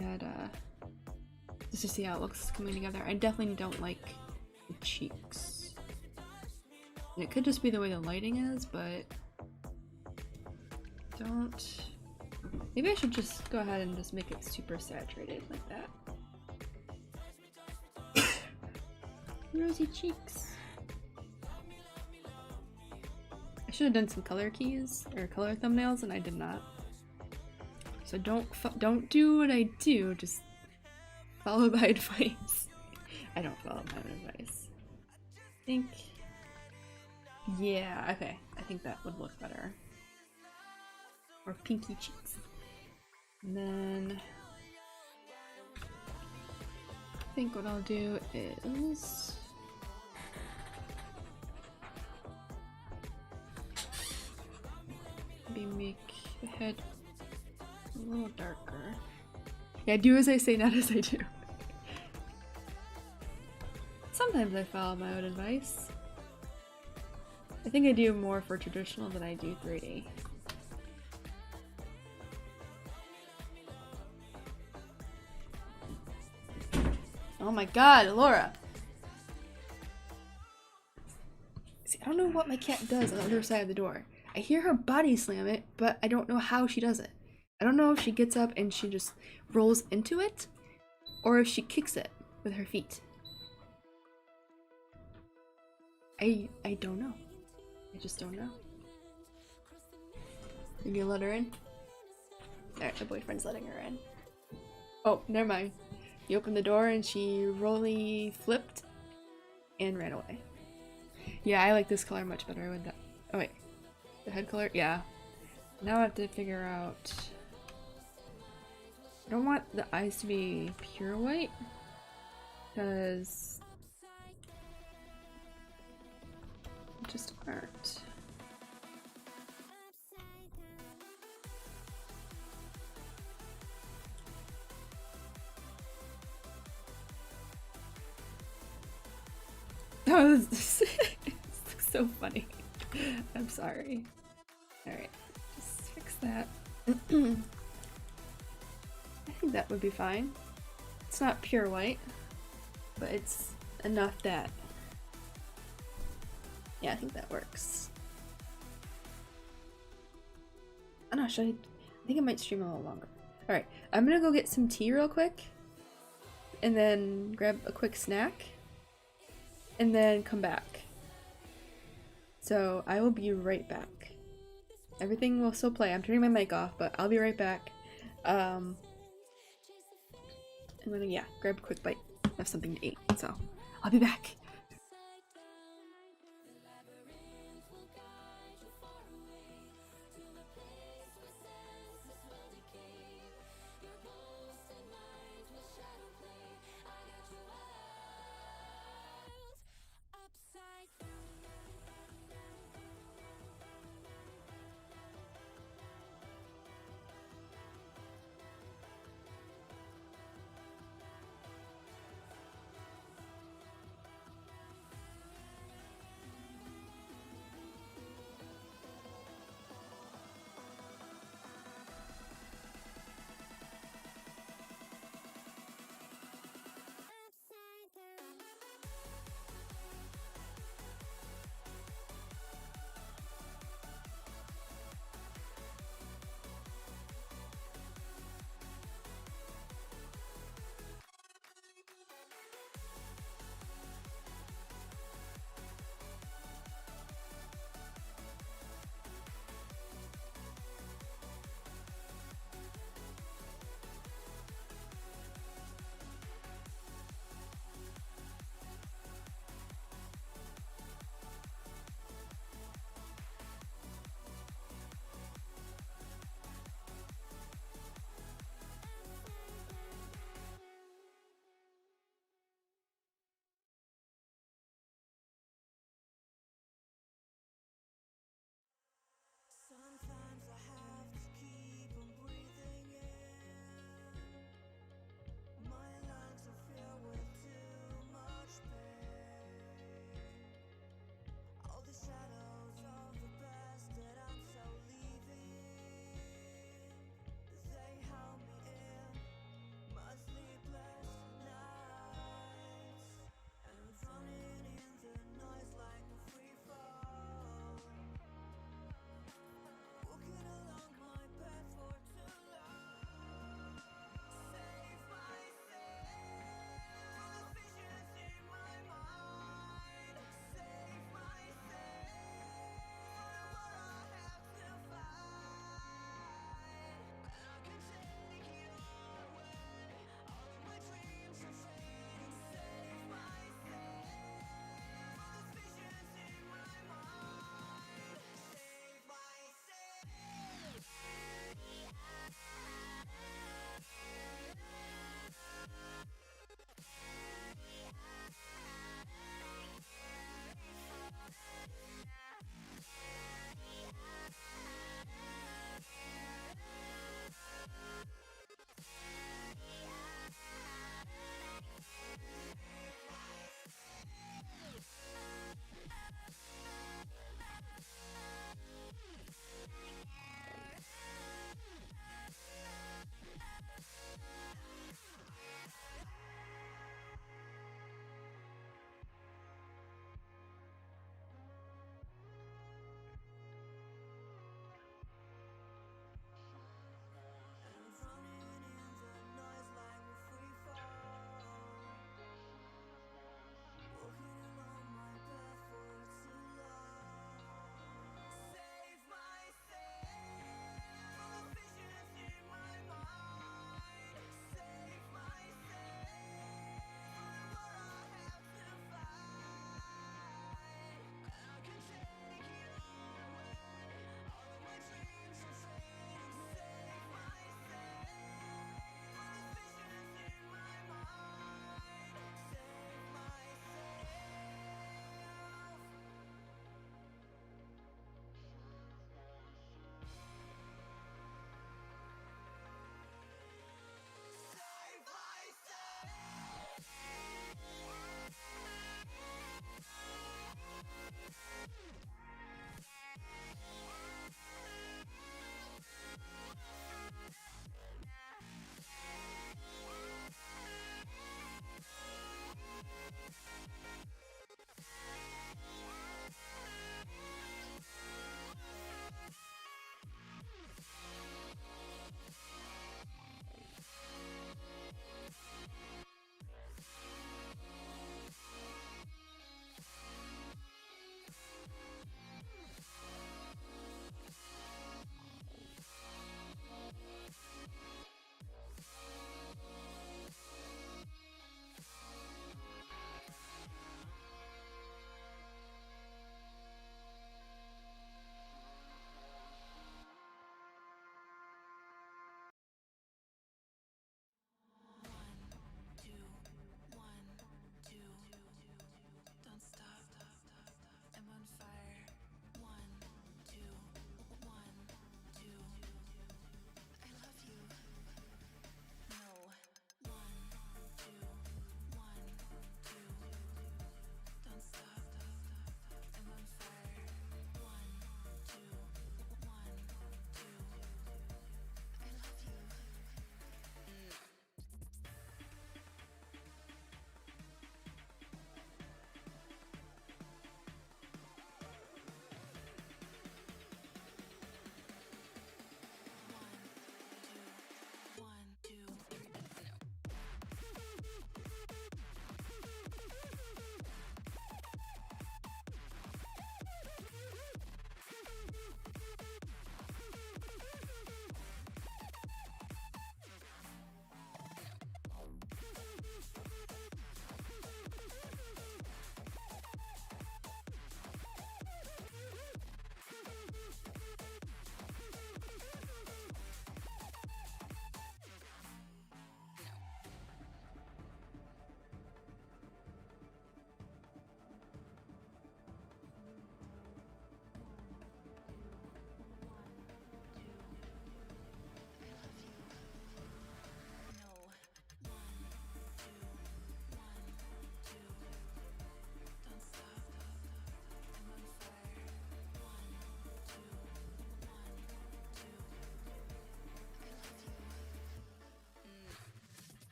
add, just to see how it looks coming together. I definitely don't like the cheeks. And it could just be the way the lighting is, but don't... Maybe I should just go ahead and just make it super saturated like that. Rosy cheeks. I should have done some color keys or color thumbnails, and I did not. So don't do what I do. Just follow my advice. I don't follow my own advice. I think. Yeah. Okay. I think that would look better. Or pinky cheeks. And then I think what I'll do is maybe make the head a little darker. Yeah, do as I say, not as I do. Sometimes I follow my own advice. I think I do more for traditional than I do 3D. Oh my god, Laura! See, I don't know what my cat does on the other side of the door. I hear her body slam it, but I don't know how she does it. I don't know if she gets up and she just rolls into it, or if she kicks it with her feet. I don't know. I just don't know. You gonna let her in? Alright, my boyfriend's letting her in. Oh, never mind. You opened the door and she rolly flipped and ran away. Yeah, I like this color much better with that. Oh wait, the head color? Yeah. Now I have to figure out... I don't want the eyes to be pure white, because they just aren't. Oh, this looks so funny. I'm sorry. Alright, just fix that. I think that would be fine. It's not pure white, but it's enough that... Yeah, I think that works. I'm not sure. I think I might stream a little longer. Alright, I'm gonna go get some tea real quick, and then grab a quick snack, and then come back. So I will be right back. Everything will still play. I'm turning my mic off, but I'll be right back. I'm gonna, yeah, grab a quick bite. have something to eat, so I'll be back.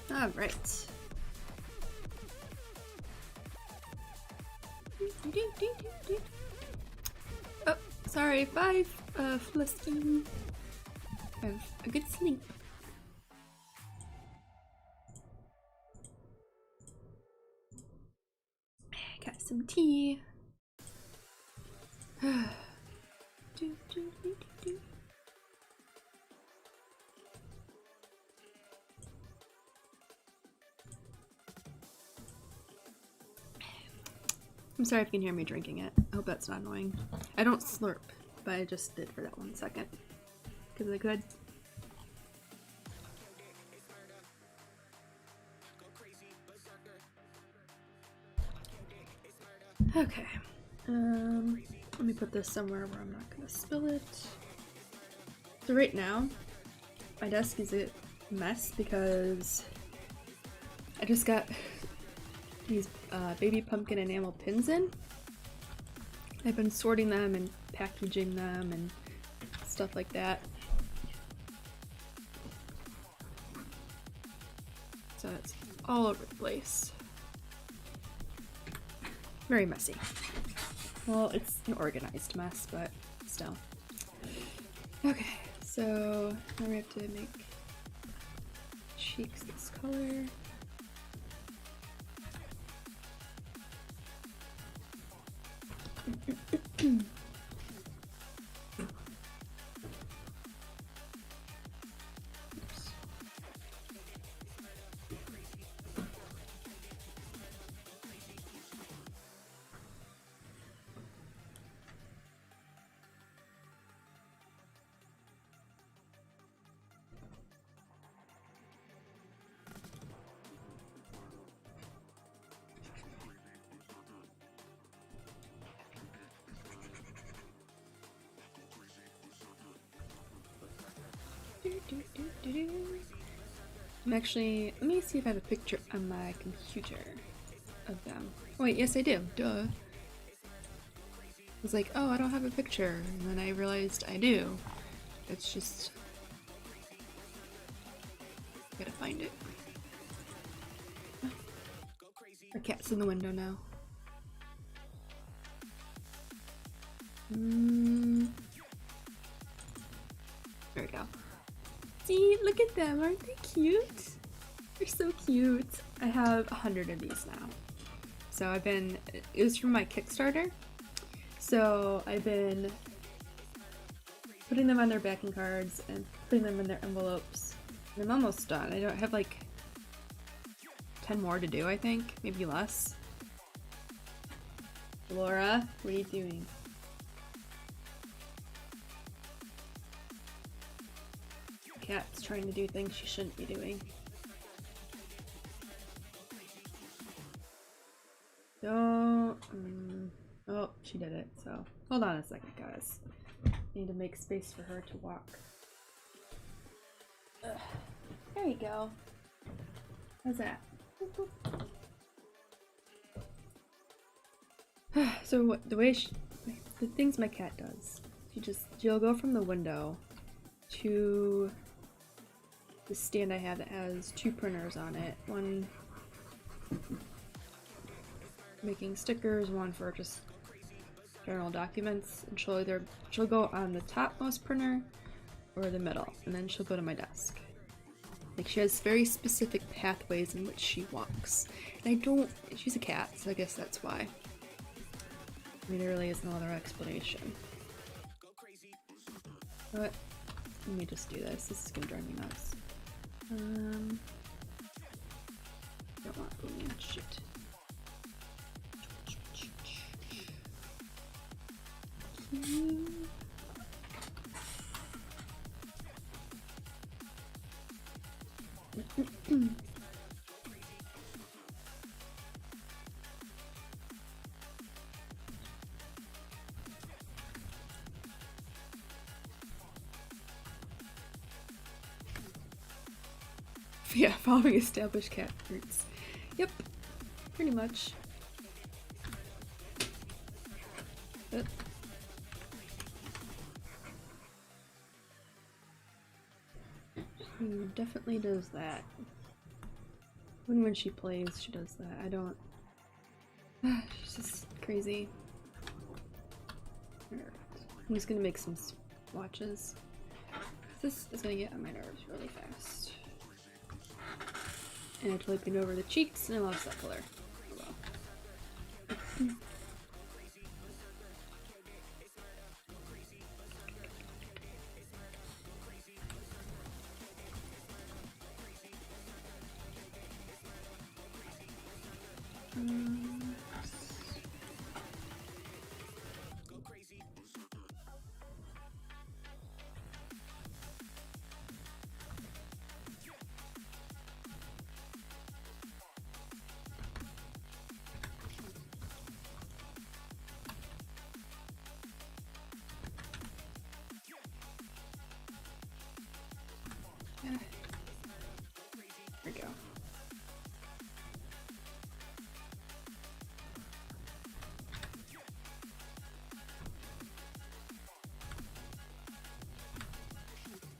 All right. Oh, sorry. Bye, Felicity. Have a good sleep. Got some tea. I'm sorry if you can hear me drinking it. I hope that's not annoying. I don't slurp, but I just did for that 1 second. Because I could. Okay. Let me put this somewhere where I'm not gonna spill it. So right now, my desk is a mess because I just got these baby pumpkin enamel pins in. I've been sorting them and packaging them and stuff like that. So it's all over the place. Very messy. Well, it's an organized mess, but still. Okay, so now we have to make cheeks this color. I'm actually, let me see if I have a picture on my computer of them. Oh, wait, yes I do, duh. I was like, oh, I don't have a picture, and then I realized I do. It's just, gotta find it. Our cat's in the window now. There we go. See, look at them, aren't they cute? They're so cute. I have 100 of these now. So it was from my Kickstarter. So I've been putting them on their backing cards and putting them in their envelopes. And I'm almost done. I don't have like 10 more to do, I think, maybe less. Laura, what are you doing? Cat's trying to do things she shouldn't be doing. Don't. Oh, she did it. So hold on a second, guys. I need to make space for her to walk. Ugh. There you go. How's that? So the things my cat does, she'll go from the window to the stand I have that has 2 printers on it. One making stickers, one for just general documents, and she'll go on the topmost printer or the middle, and then she'll go to my desk. Like, she has very specific pathways in which she walks. And she's a cat, so I guess that's why. I mean, there really is no other explanation. But let me just do this. This is gonna drive me nuts. Don't want boolean shit. Yeah, following established cat roots. Yep, pretty much. He definitely does that. When she plays, she does that. I don't. She's just crazy. Alright. I'm just gonna make some swatches. This is gonna get on my nerves really fast. And I totally painted over the cheeks and I lost that color. Oh well. There we go.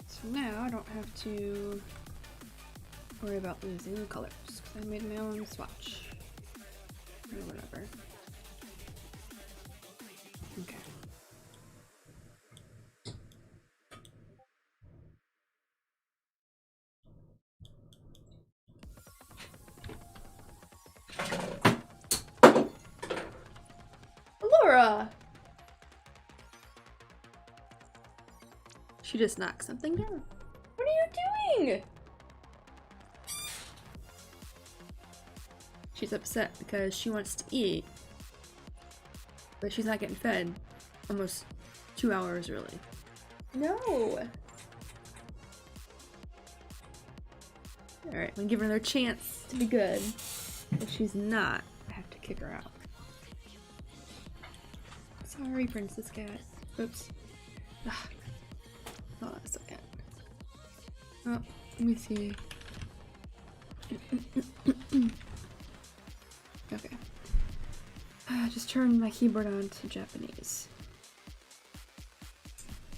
So now I don't have to worry about losing the colors because I made my own swatch. Or whatever. Okay. Laura! She just knocked something down. What are you doing? She's upset because she wants to eat, but she's not getting fed almost 2 hours early. No! Alright, I'm gonna give her another chance to be good. If she's not, I have to kick her out. Sorry, Princess Cat. Oops. Ah. Hold on a second. Oh, let me see. Okay. Just turned my keyboard on to Japanese.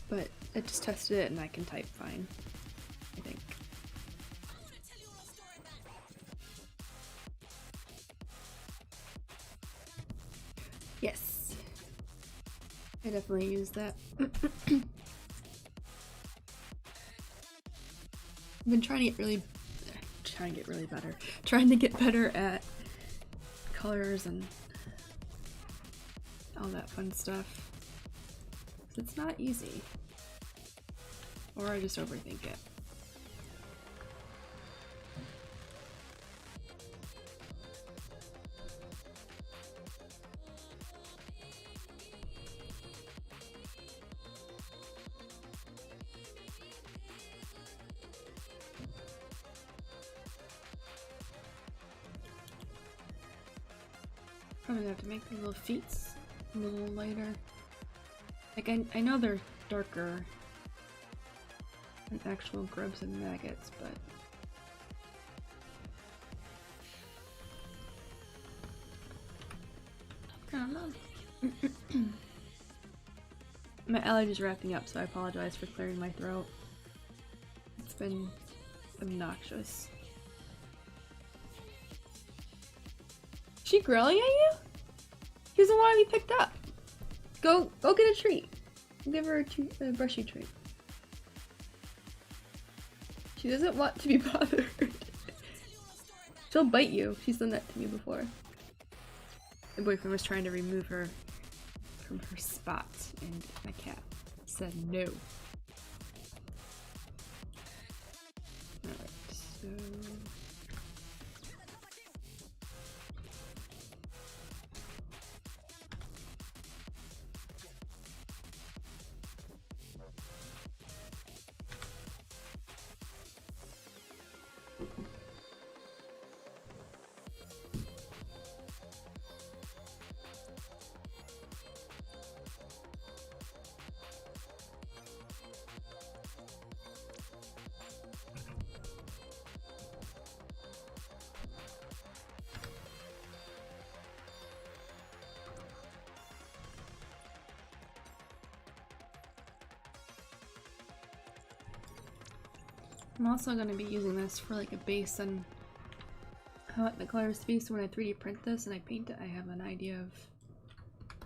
But I just tested it and I can type fine, I think. Yes. I definitely use that. I've been trying to get really better. Trying to get better at colors and all that fun stuff. It's not easy. Or I just overthink it. Probably have to make the little feet a little lighter. Like, I know they're darker than actual grubs and maggots, but I don't know. My allergies are acting up, so I apologize for clearing my throat. It's been obnoxious. Is she grilling at you? She doesn't want to be picked up. Go get a treat. Give her a brushy treat. She doesn't want to be bothered. She'll bite you. She's done that to me before. My boyfriend was trying to remove her from her spot, and my cat said no. Alright, so... I'm also going to be using this for like a base and I want the colors to be, so when I 3D print this and I paint it, I have an idea of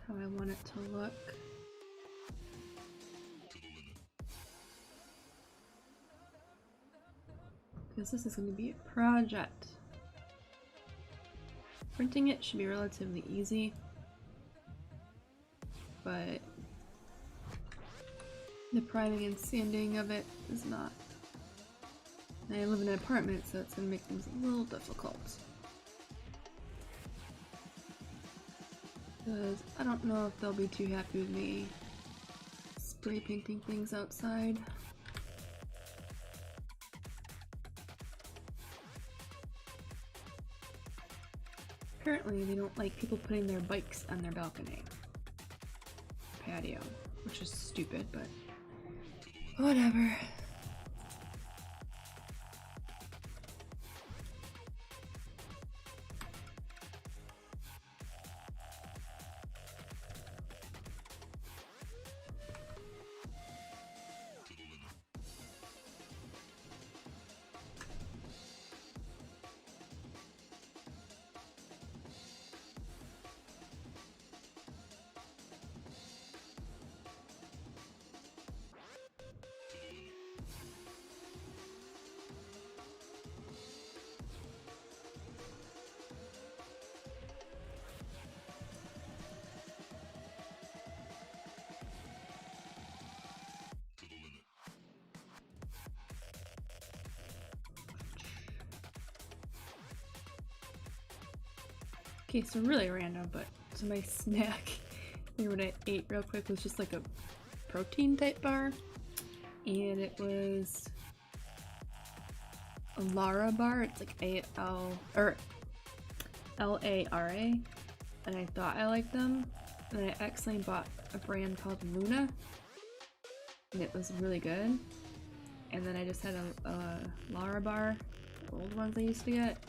how I want it to look. Because this is going to be a project. Printing it should be relatively easy, but the priming and sanding of it is not. And I live in an apartment, so it's going to make things a little difficult. Because I don't know if they'll be too happy with me spray painting things outside. Apparently they don't like people putting their bikes on their balcony patio, which is stupid, but whatever. Okay, so really random, but so my snack what I ate real quick was just like a protein type bar, and it was a Lara bar. It's like Lara, and I thought I liked them, and I accidentally bought a brand called Luna, and it was really good. And then I just had a Lara bar, the old ones I used to get,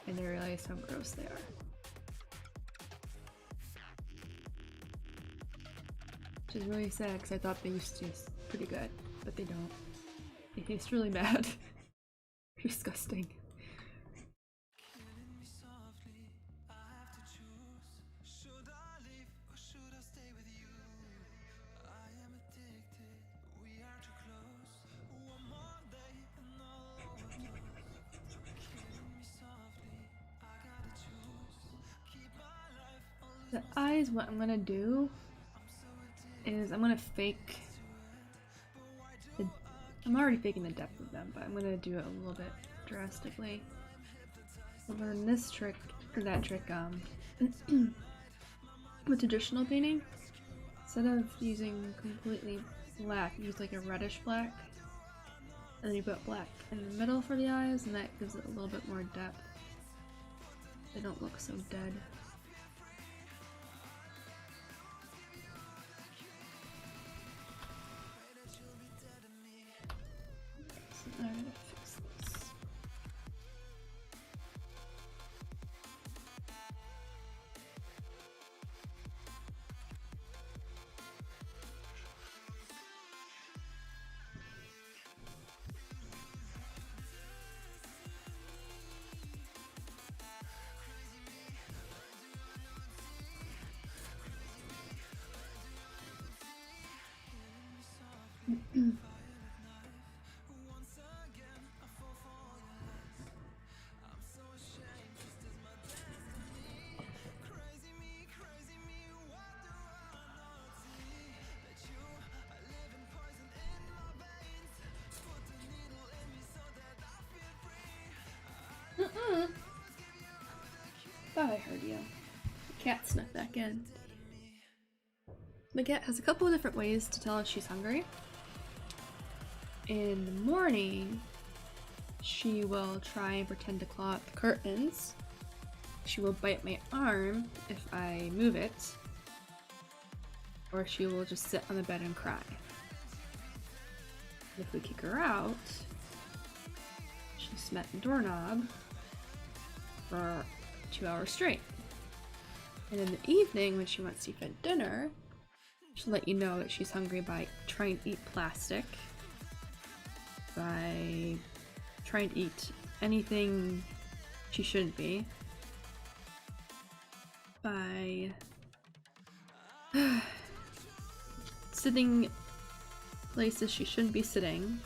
and I realized how gross they are. Which is really sad because I thought they used to taste pretty good, but they don't. They taste really bad. Disgusting. The eyes, what I'm gonna do is I'm gonna fake the, I'm already faking the depth of them, but I'm gonna do it a little bit drastically. I'll learn this trick, or that trick, with traditional painting. Instead of using completely black, use like a reddish black, and then you put black in the middle for the eyes, and that gives it a little bit more depth. They don't look so dead. I'm gonna fix this. Thought I heard you. The cat snuck back in. The cat has a couple of different ways to tell if she's hungry. In the morning, she will try and pretend to claw at the curtains. She will bite my arm if I move it. Or she will just sit on the bed and cry. If we kick her out, she'll smack the doorknob for 2 hours straight. And in the evening, when she wants to eat dinner, she'll let you know that she's hungry by trying to eat plastic, by trying to eat anything she shouldn't be. By sitting places she shouldn't be sitting,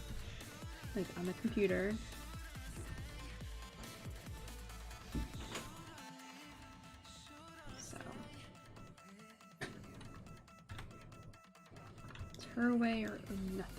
like on the computer. So it's her way or nothing.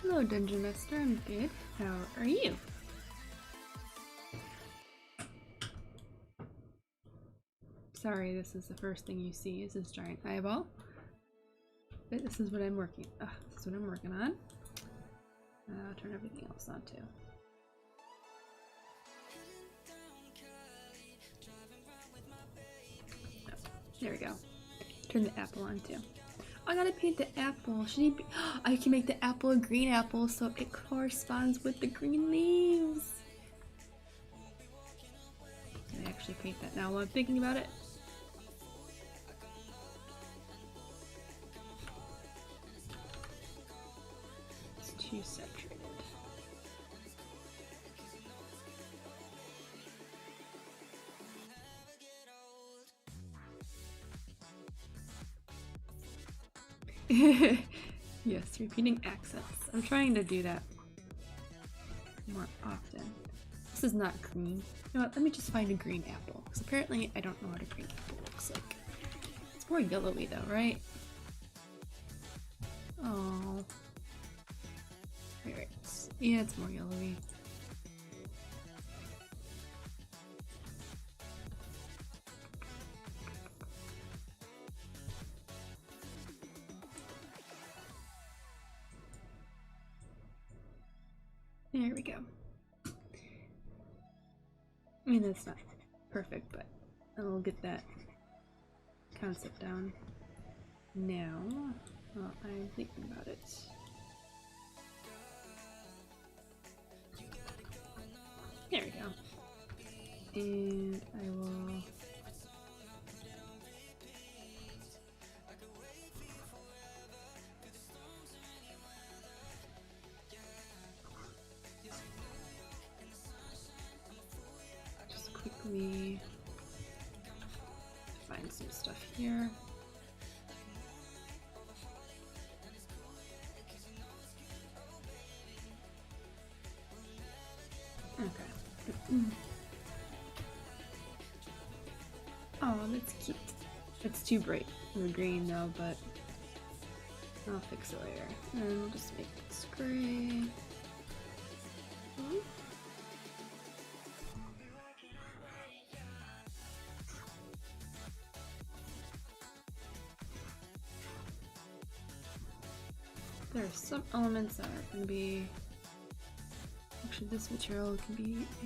Hello, Dungeon Master. I'm good. How are you? Sorry, this is the first thing you see is this giant eyeball. But this is what I'm working. This is what I'm working on. I'll turn everything else on too. Oh, there we go. Turn the apple on too. I gotta paint the apple. Should he be I can make the apple a green apple so it corresponds with the green leaves. Can I actually paint that now while I'm thinking about it? It's too saturated. Yes, repeating accents. I'm trying to do that more often. This is not green. You know what? Let me just find a green apple. Because apparently I don't know what a green apple looks like. It's more yellowy though, right? Oh. Alright. Yeah, it's more yellowy. There we go. I mean, that's not perfect, but I'll get that concept down now while I'm thinking about it. There we go. And I will... quickly find some stuff here. Okay. Oh, that's cute. It's too bright for green though, but I'll fix it later. And we'll just make this gray. There are some elements that are going to be... Actually, this material can be a...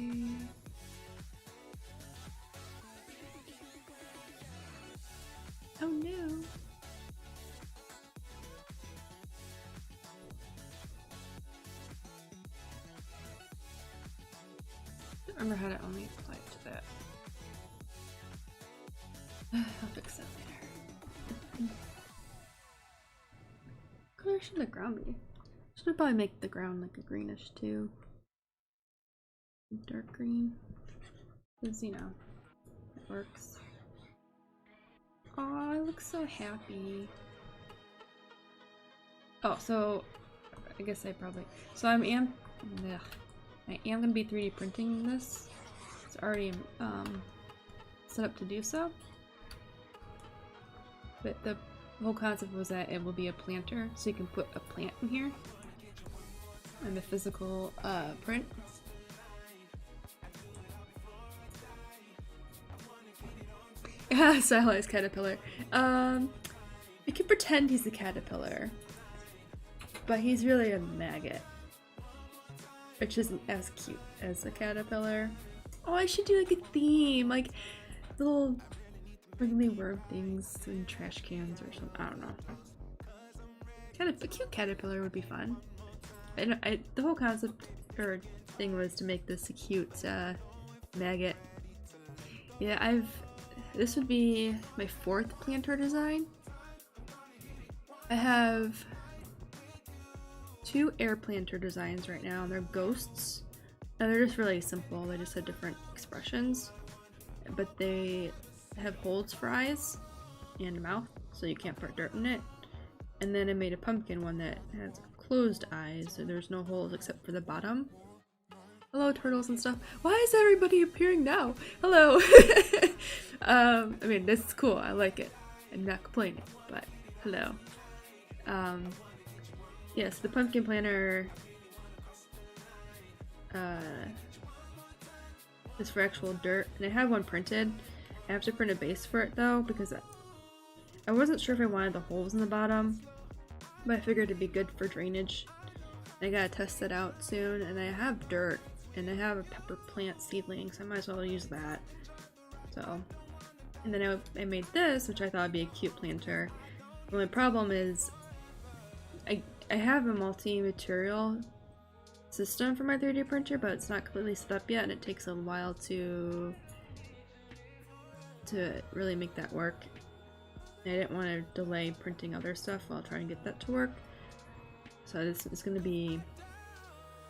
Oh no! I don't remember how to only apply it to that. I'll fix that later. Color should the ground be? Should probably make the ground like a greenish too. Dark green. Because, you know, it works. Oh, I look so happy. Oh, so I guess I probably... So I am gonna be 3D printing this. It's already set up to do so. But the whole concept was that it will be a planter, so you can put a plant in here. And the physical print. Stylized caterpillar. I can pretend he's a caterpillar, but he's really a maggot, which isn't as cute as a caterpillar. Oh, I should do like a theme. Like, little wiggly worm things in trash cans or something. I don't know. Kind of a cute caterpillar would be fun. And the whole concept or thing was to make this a cute maggot. Yeah, this would be my 4th planter design. I have 2 air planter designs right now, and they're ghosts. And they're just really simple, they just have different expressions. But they have holes for eyes and a mouth, so you can't put dirt in it. And then I made a pumpkin one that has closed eyes, so there's no holes except for the bottom. Hello, turtles and stuff. Why is everybody appearing now? Hello! I mean, this is cool, I like it. I'm not complaining, but hello. Yes, the pumpkin planter is for actual dirt, and I have one printed. I have to print a base for it though, because I wasn't sure if I wanted the holes in the bottom, but I figured it'd be good for drainage. I gotta test that out soon, and I have dirt, and I have a pepper plant seedling, so I might as well use that. So, and then I made this, which I thought would be a cute planter. The only problem is I have a multi-material system for my 3D printer, but it's not completely set up yet, and it takes a while to really make that work. And I didn't want to delay printing other stuff while trying to get that to work. So it's going to be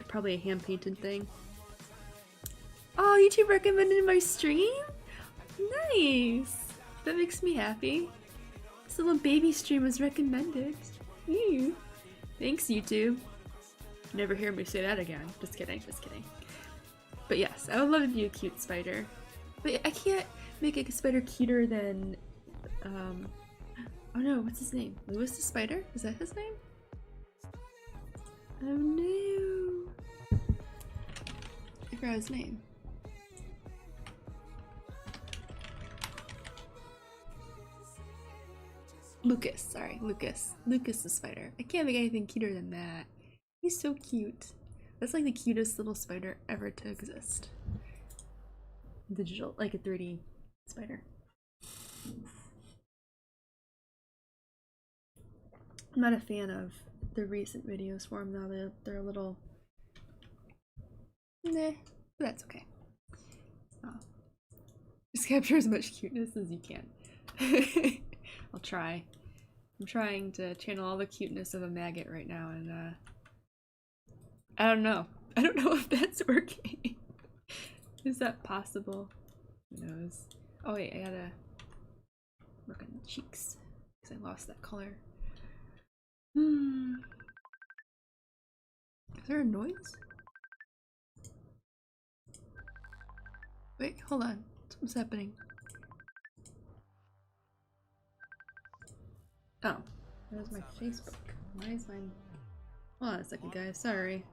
probably a hand-painted thing. Oh, YouTube recommended my stream? Nice! That makes me happy. This little baby stream was recommended. Ew. Thanks, YouTube. Never hear me say that again. Just kidding, just kidding. But yes, I would love to be a cute spider. But I can't make a spider cuter than, oh no, what's his name? Lewis the Spider? Is that his name? Oh no. I forgot his name. Lucas, sorry, Lucas. Lucas the Spider. I can't make anything cuter than that. He's so cute. That's like the cutest little spider ever to exist. Digital, like a 3D spider. I'm not a fan of the recent videos for him though. They're a little... Nah, but that's okay. Oh. Just capture as much cuteness as you can. I'll try. I'm trying to channel all the cuteness of a maggot right now, and I don't know. I don't know if that's working. Is that possible? Who knows? Oh wait, I gotta work on the cheeks because I lost that color. Is there a noise? Wait, hold on. What's happening? Oh, that was my Facebook. Why is mine? Hold on a second, guys. Sorry.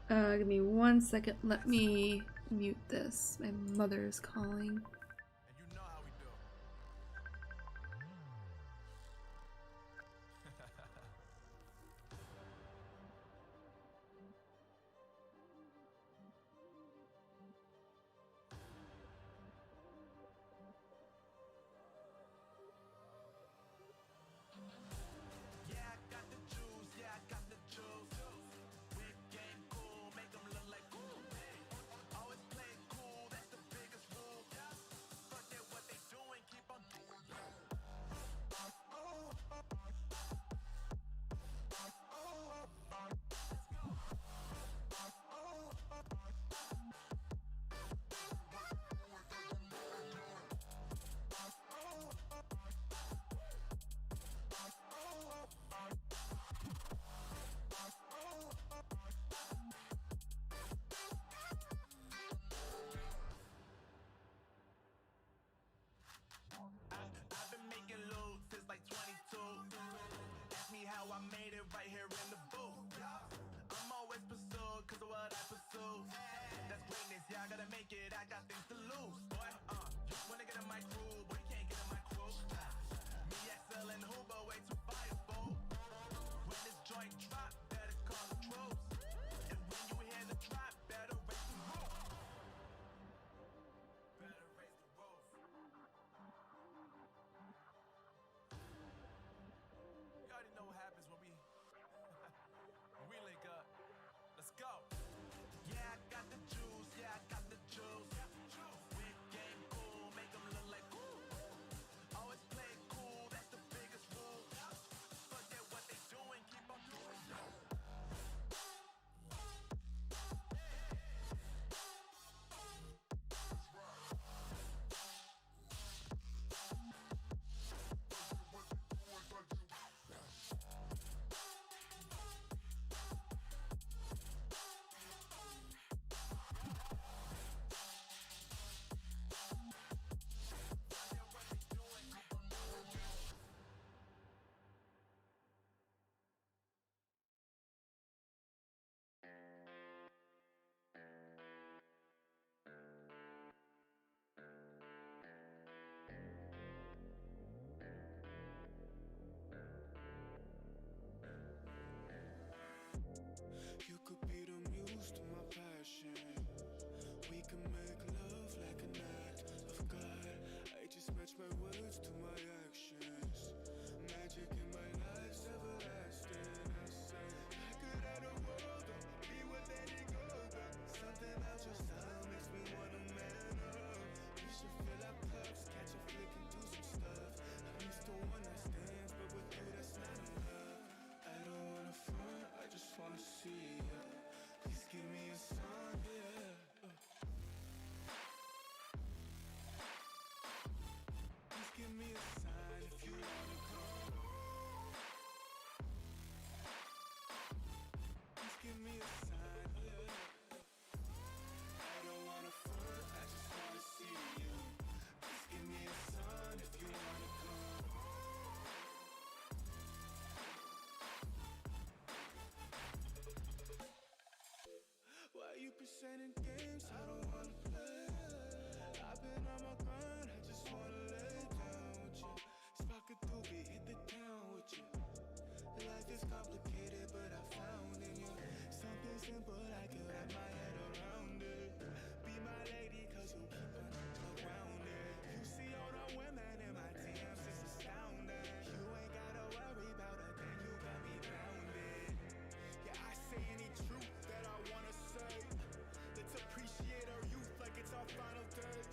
Give me 1 second. Let me mute this. My mother is calling. can make love like an act of God. I just match my words to my actions. Magic in my life's everlasting. I say I could have the world, be with any girl, but something about your style makes me wanna man up. We should fill our cups, catch a flick and do some stuff. I'm used to one night stands, but with you that's not enough. I don't wanna front, I just wanna see ya. Please give me a sign, yeah. Please give me a sign if you wanna come. Please give me a sign, yeah. I don't wanna front, I just wanna see you. Please give me a sign if you wanna come. Why you presenting games? I don't wanna play. I've been on my grind, I just wanna lay down with you. Spark a doobie, hit the town with you. Life is complicated, but I found in you something simple I can wrap my head around it. Be my lady, cause you keep on around it. You see all the women in my DMs, it's astounding. You ain't gotta worry about a thing, you got me grounded. Yeah, I say any truth that I wanna say. Let's appreciate our youth like it's our final days.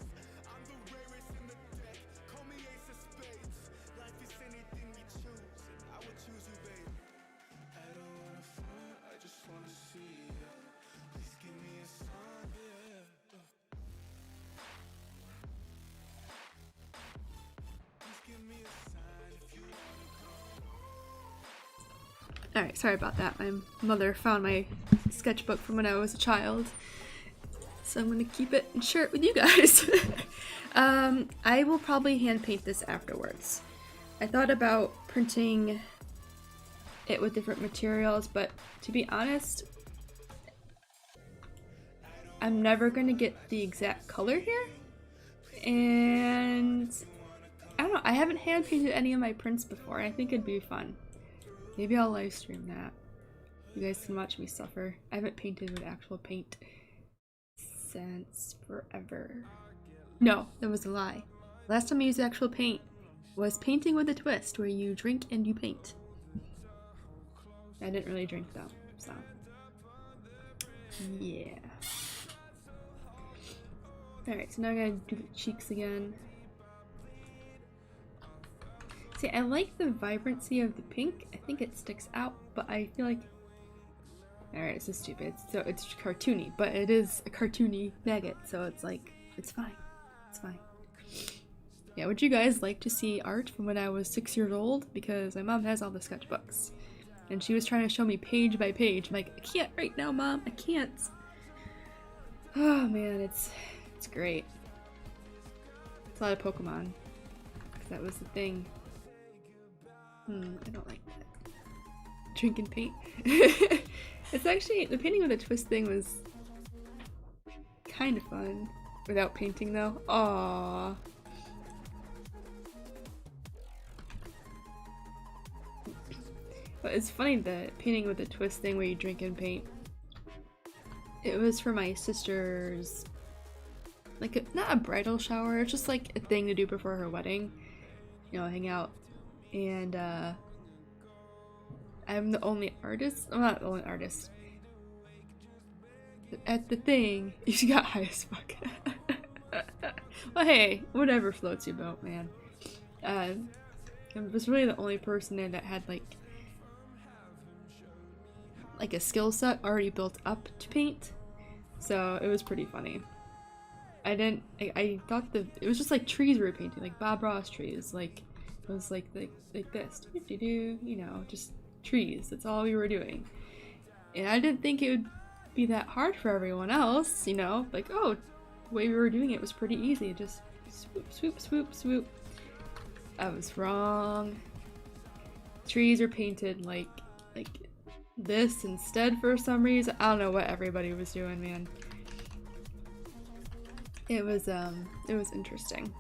I'm the rarest in the deck, call me ace of spades. Life is anything you choose, and I would choose you, babe. I don't wanna front, I just wanna see ya. Please give me a sign, yeah. Please give me a sign if you wanna come. Alright, sorry about that. My mother found my sketchbook from when I was a child. So I'm gonna keep it and share it with you guys. I will probably hand paint this afterwards. I thought about printing it with different materials, but to be honest, I'm never gonna get the exact color here. And I don't know, I haven't hand painted any of my prints before. I think it'd be fun. Maybe I'll live stream that. You guys can watch me suffer. I haven't painted with actual paint since forever. No, that was a lie. Last time I used actual paint was Painting with a Twist, where you drink and you paint. I didn't really drink though, so yeah. Alright, so now I'm gonna do the cheeks again. See, I like the vibrancy of the pink. I think it sticks out, but I feel like... Alright, this is stupid. So it's cartoony, but it is a cartoony maggot, so it's like, it's fine. It's fine. Yeah, would you guys like to see art from when I was 6 years old? Because my mom has all the sketchbooks. And she was trying to show me page by page. I'm like, I can't right now, Mom. I can't. Oh man, it's great. It's a lot of Pokemon. Because that was the thing. I don't like that. Drink and paint. It's actually, the painting with a twist thing was kind of fun. Without painting though. Aww. But it's funny, the painting with a twist thing where you drink and paint. It was for my sister's, like, not a bridal shower, it's just like a thing to do before her wedding. You know, hang out. And I'm the only artist. I'm not the only artist. At the thing, you got high as fuck. Well, hey, whatever floats your boat, man. I was really the only person there that had like a skill set already built up to paint, so it was pretty funny. I thought it was just like trees we were painting, like Bob Ross trees, like it was like this, you know, just trees. That's all we were doing, and I didn't think it would be that hard for everyone else, you know, like, oh, the way we were doing it was pretty easy, just swoop, swoop, swoop, swoop. I was wrong. Trees are painted like this instead for some reason. I don't know what everybody was doing, man. It was interesting.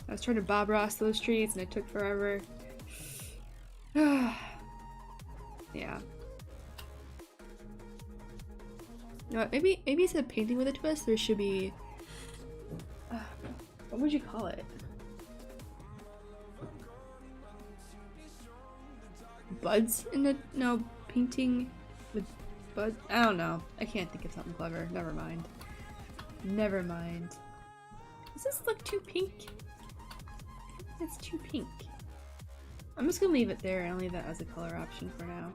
I was trying to Bob Ross those trees and it took forever. Yeah. You know what, maybe instead of painting with a twist, there should be what would you call it? Buds in the no painting with buds. I don't know. I can't think of something clever. Never mind. Never mind. Does this look too pink? It's too pink. I'm just gonna leave it there and leave that as a color option for now.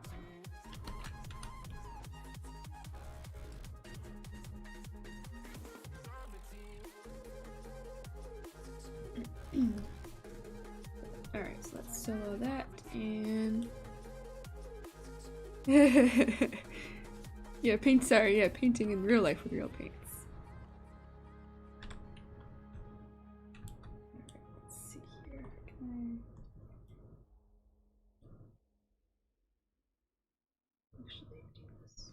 Alright, so let's solo that and yeah, painting in real life with real paints. Alright, let's see here. Can I actually do this?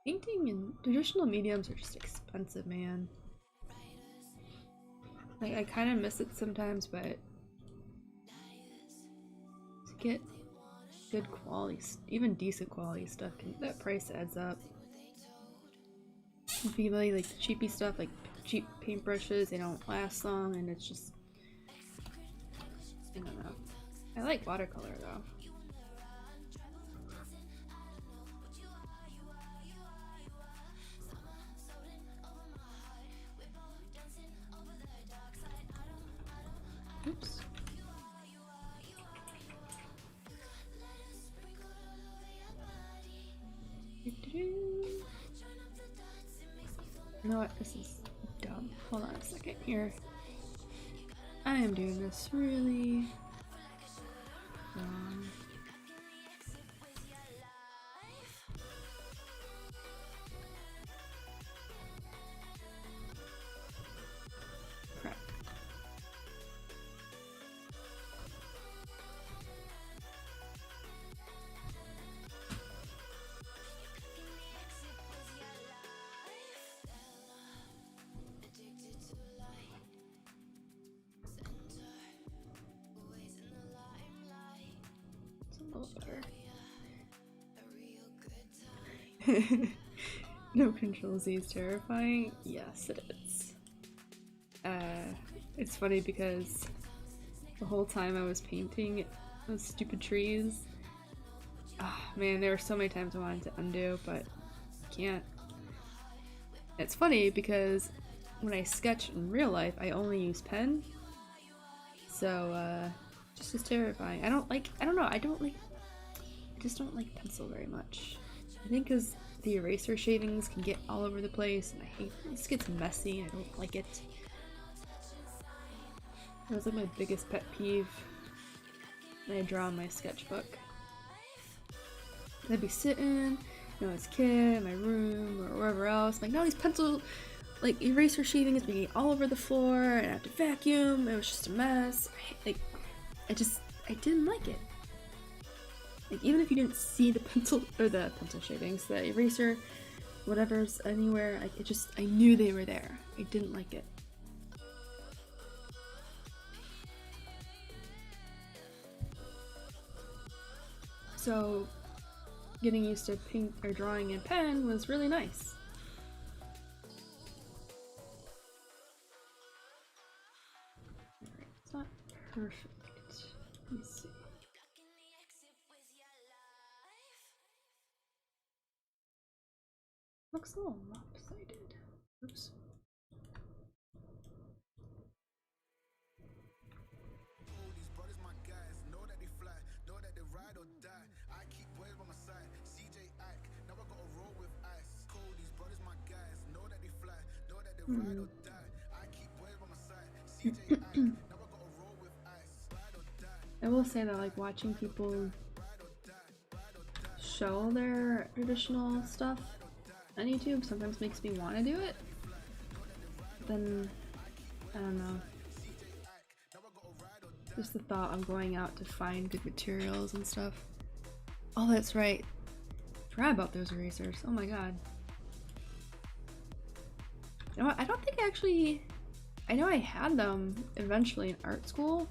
Painting in traditional mediums are just expensive, man. Like, I kind of miss it sometimes, but to get good quality, even decent quality stuff, that price adds up. People like the cheapy stuff, like cheap paintbrushes, they don't last long, and it's just, I don't know. I like watercolor though. Oops. You know what? This is dumb. Hold on a second here. I am doing this really wrong. Crap. No Control Z is terrifying? Yes, it is. It's funny because the whole time I was painting those stupid trees, man, there were so many times I wanted to undo, but can't. It's funny because when I sketch in real life, I only use pen, so just as terrifying. I just don't like pencil very much. I think because the eraser shavings can get all over the place, and I hate it. This gets messy, and I don't like it. That was like my biggest pet peeve when I draw in my sketchbook. I'd be sitting, as a kid in my room or wherever else, like, no, these pencil, like, eraser shavings being all over the floor, and I have to vacuum. It was just a mess. I didn't like it. Like, even if you didn't see the pencil shavings, the eraser, whatever's anywhere, I knew they were there. I didn't like it. So, getting used to paint or drawing in pen was really nice. Alright, it's not perfect. Let me see. Looks a little lopsided. Oops. I will say that, like, watching people show their traditional stuff on YouTube sometimes makes me want to do it. Then, I don't know. Just the thought of going out to find good materials and stuff. Oh, that's right. Forgot about those erasers. Oh my god. You know what? I don't think I know I had them eventually in art school.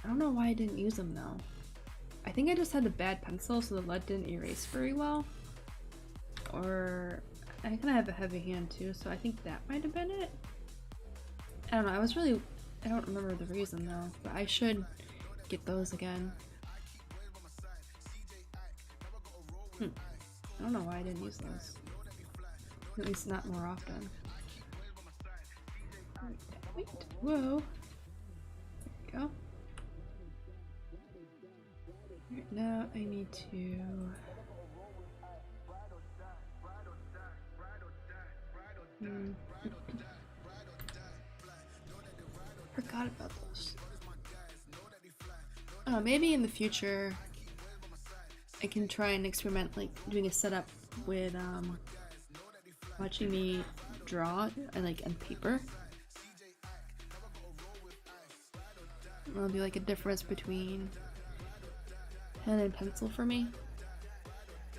I don't know why I didn't use them though. I think I just had the bad pencil, so the lead didn't erase very well. Or I kind of have a heavy hand too, so I think that might have been it. I don't know, I don't remember the reason though, but I should get those again. I don't know why I didn't use those. At least not more often. Wait, whoa. There we go. Right, now I need to... Forgot about those. Oh, maybe in the future I can try and experiment like doing a setup with watching me draw like on paper. It'll be like a difference between pen and pencil for me.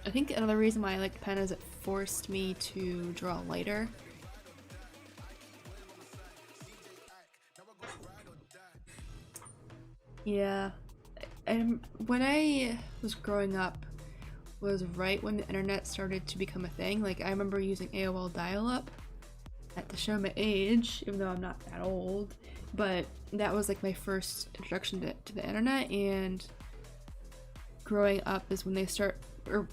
I think another reason why I like pen is it forced me to draw lighter. Yeah, and when I was growing up was right when the internet started to become a thing. Like I remember using AOL dial-up, to show my age, even though I'm not that old, but that was like my first introduction to the internet. And growing up is when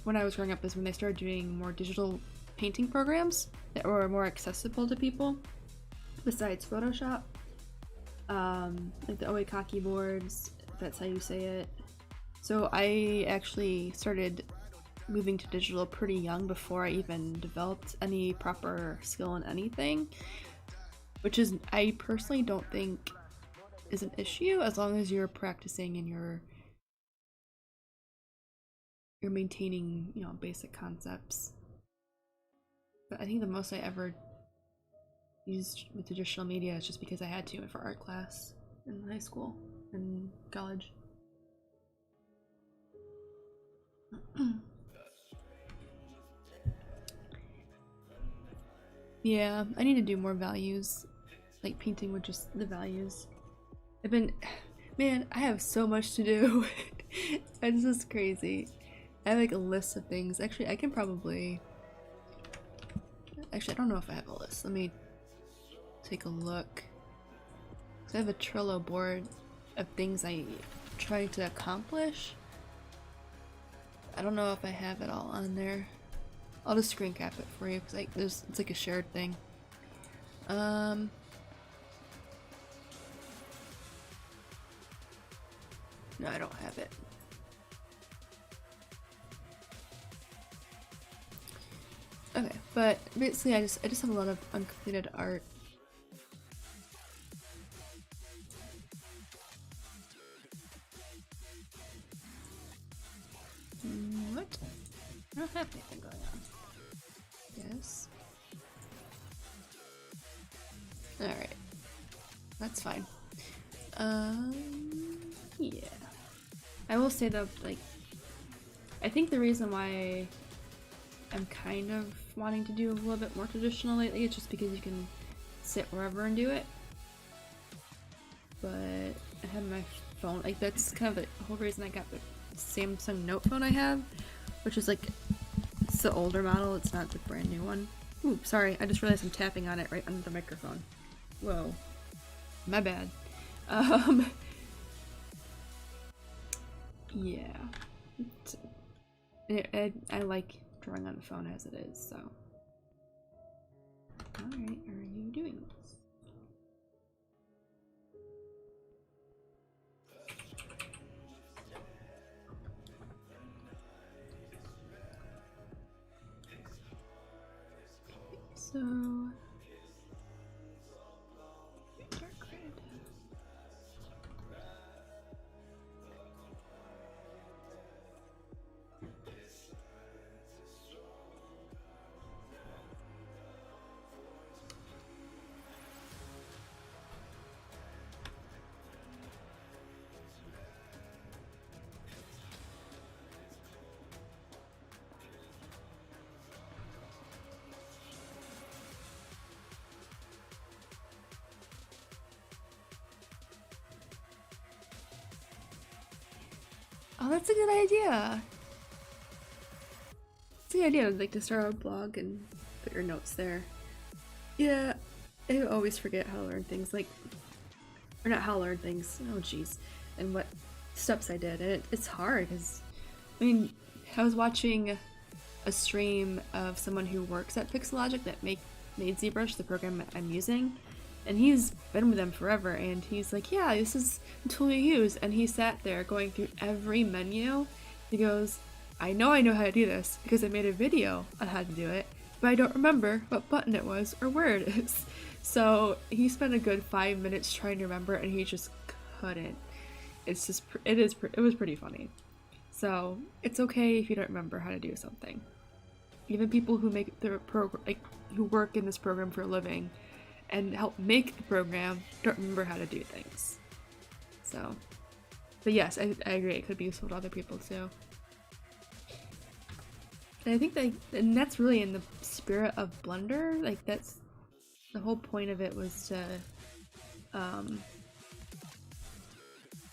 when I was growing up is when they started doing more digital painting programs that were more accessible to people besides Photoshop. Like the Oikaki boards, if that's how you say it. So I actually started moving to digital pretty young before I even developed any proper skill in anything, which is, I personally don't think is an issue as long as you're practicing and you're maintaining, you know, basic concepts. But I think the most I ever used with traditional media is just because I had to for art class in high school and college. Yeah, I need to do more values, like painting with just the values. Man, I have so much to do. It's just crazy. I have like a list of things. Actually, I don't know if I have a list. Let me take a look. So I have a Trello board of things I'm trying to accomplish. I don't know if I have it all on there. I'll just screen cap it for you because it's like a shared thing. No, I don't have it. Okay, but basically I just have a lot of uncompleted art. What? I don't have anything going on. Yes. Alright. That's fine. Yeah. I will say though, like, I think the reason why I'm kind of wanting to do a little bit more traditional lately is just because you can sit wherever and do it. But I have my phone, like that's kind of the whole reason I got the Samsung Note phone I have, which is like, it's the older model, it's not the brand new one. Ooh, sorry, I just realized I'm tapping on it right under the microphone. Whoa. My bad. Yeah. I like drawing on the phone as it is, so. Alright, are you doing this? So, dark red. Oh, that's a good idea. It's a good idea, like to start a blog and put your notes there. Yeah, I always forget how to learn things, like, or not how to learn things, oh jeez, and what steps I did, and it's hard, because, I mean, I was watching a stream of someone who works at Pixelogic that made ZBrush, the program I'm using, and he's been with them forever, and he's like, yeah, this is the tool you use, and he sat there going through every menu. He goes, I know how to do this because I made a video on how to do it, but I don't remember what button it was or where it is. So he spent a good 5 minutes trying to remember, and he just couldn't. It's just, it was pretty funny. So it's okay if you don't remember how to do something. Even people who make the program, like who work in this program for a living and help make the program, don't remember how to do things. So, but yes, I agree, it could be useful to other people too. And I think and that's really in the spirit of Blender, like that's, the whole point of it was to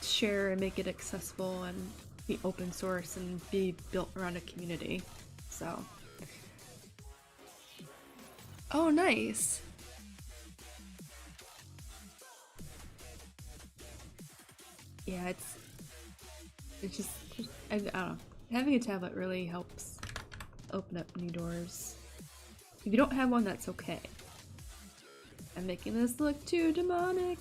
share and make it accessible and be open source and be built around a community, so. Oh, nice! Yeah, it's just, I don't know. Having a tablet really helps open up new doors. If you don't have one, that's okay. I'm making this look too demonic.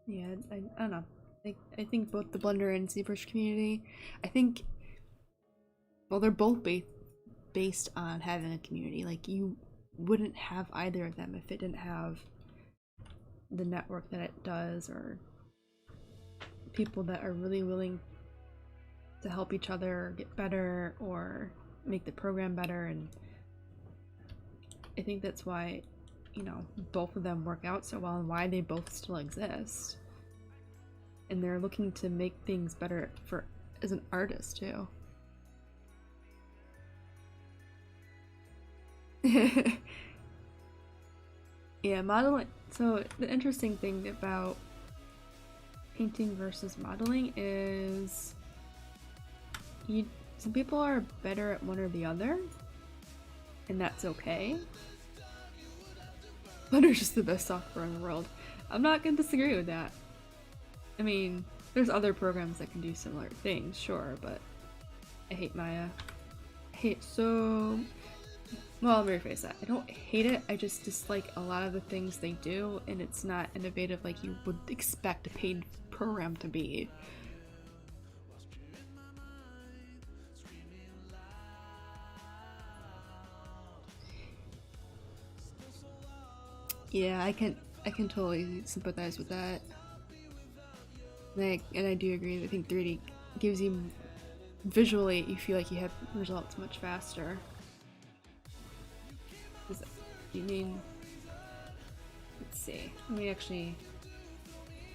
Yeah, I don't know. I think both the Blender and ZBrush community, I think, well, they're both based on having a community. Like, you wouldn't have either of them if it didn't have the network that it does, or people that are really willing to help each other get better or make the program better. And I think that's why, you know, both of them work out so well and why they both still exist. And they're looking to make things better for as an artist too. Yeah, modeling. So the interesting thing about painting versus modeling is some people are better at one or the other, and that's okay. Blender's just the best software in the world. I'm not gonna disagree with that. I mean, there's other programs that can do similar things, sure, but I hate Maya. I hate it so... Well, let me rephrase that. I don't hate it, I just dislike a lot of the things they do, and it's not innovative like you would expect a paid program to be. Yeah, I can totally sympathize with that. And I do agree. I think 3D gives you, visually, you feel like you have results much faster. You mean, let's see. Let me actually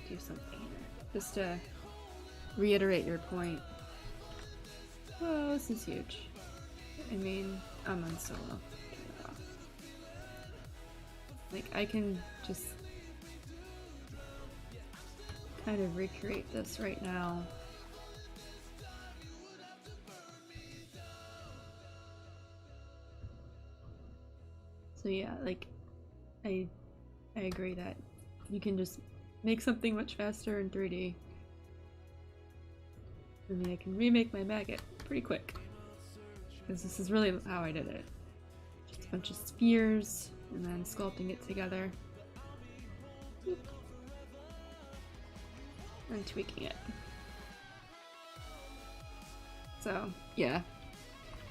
do something here, just to reiterate your point. Oh, this is huge. I mean, I'm on solo. Turn it off. Like, I can just kind of recreate this right now. So yeah, like, I agree that you can just make something much faster in 3D. I mean, I can remake my maggot pretty quick, because this is really how I did it. Just a bunch of spheres, and then sculpting it together. And tweaking it. So, yeah.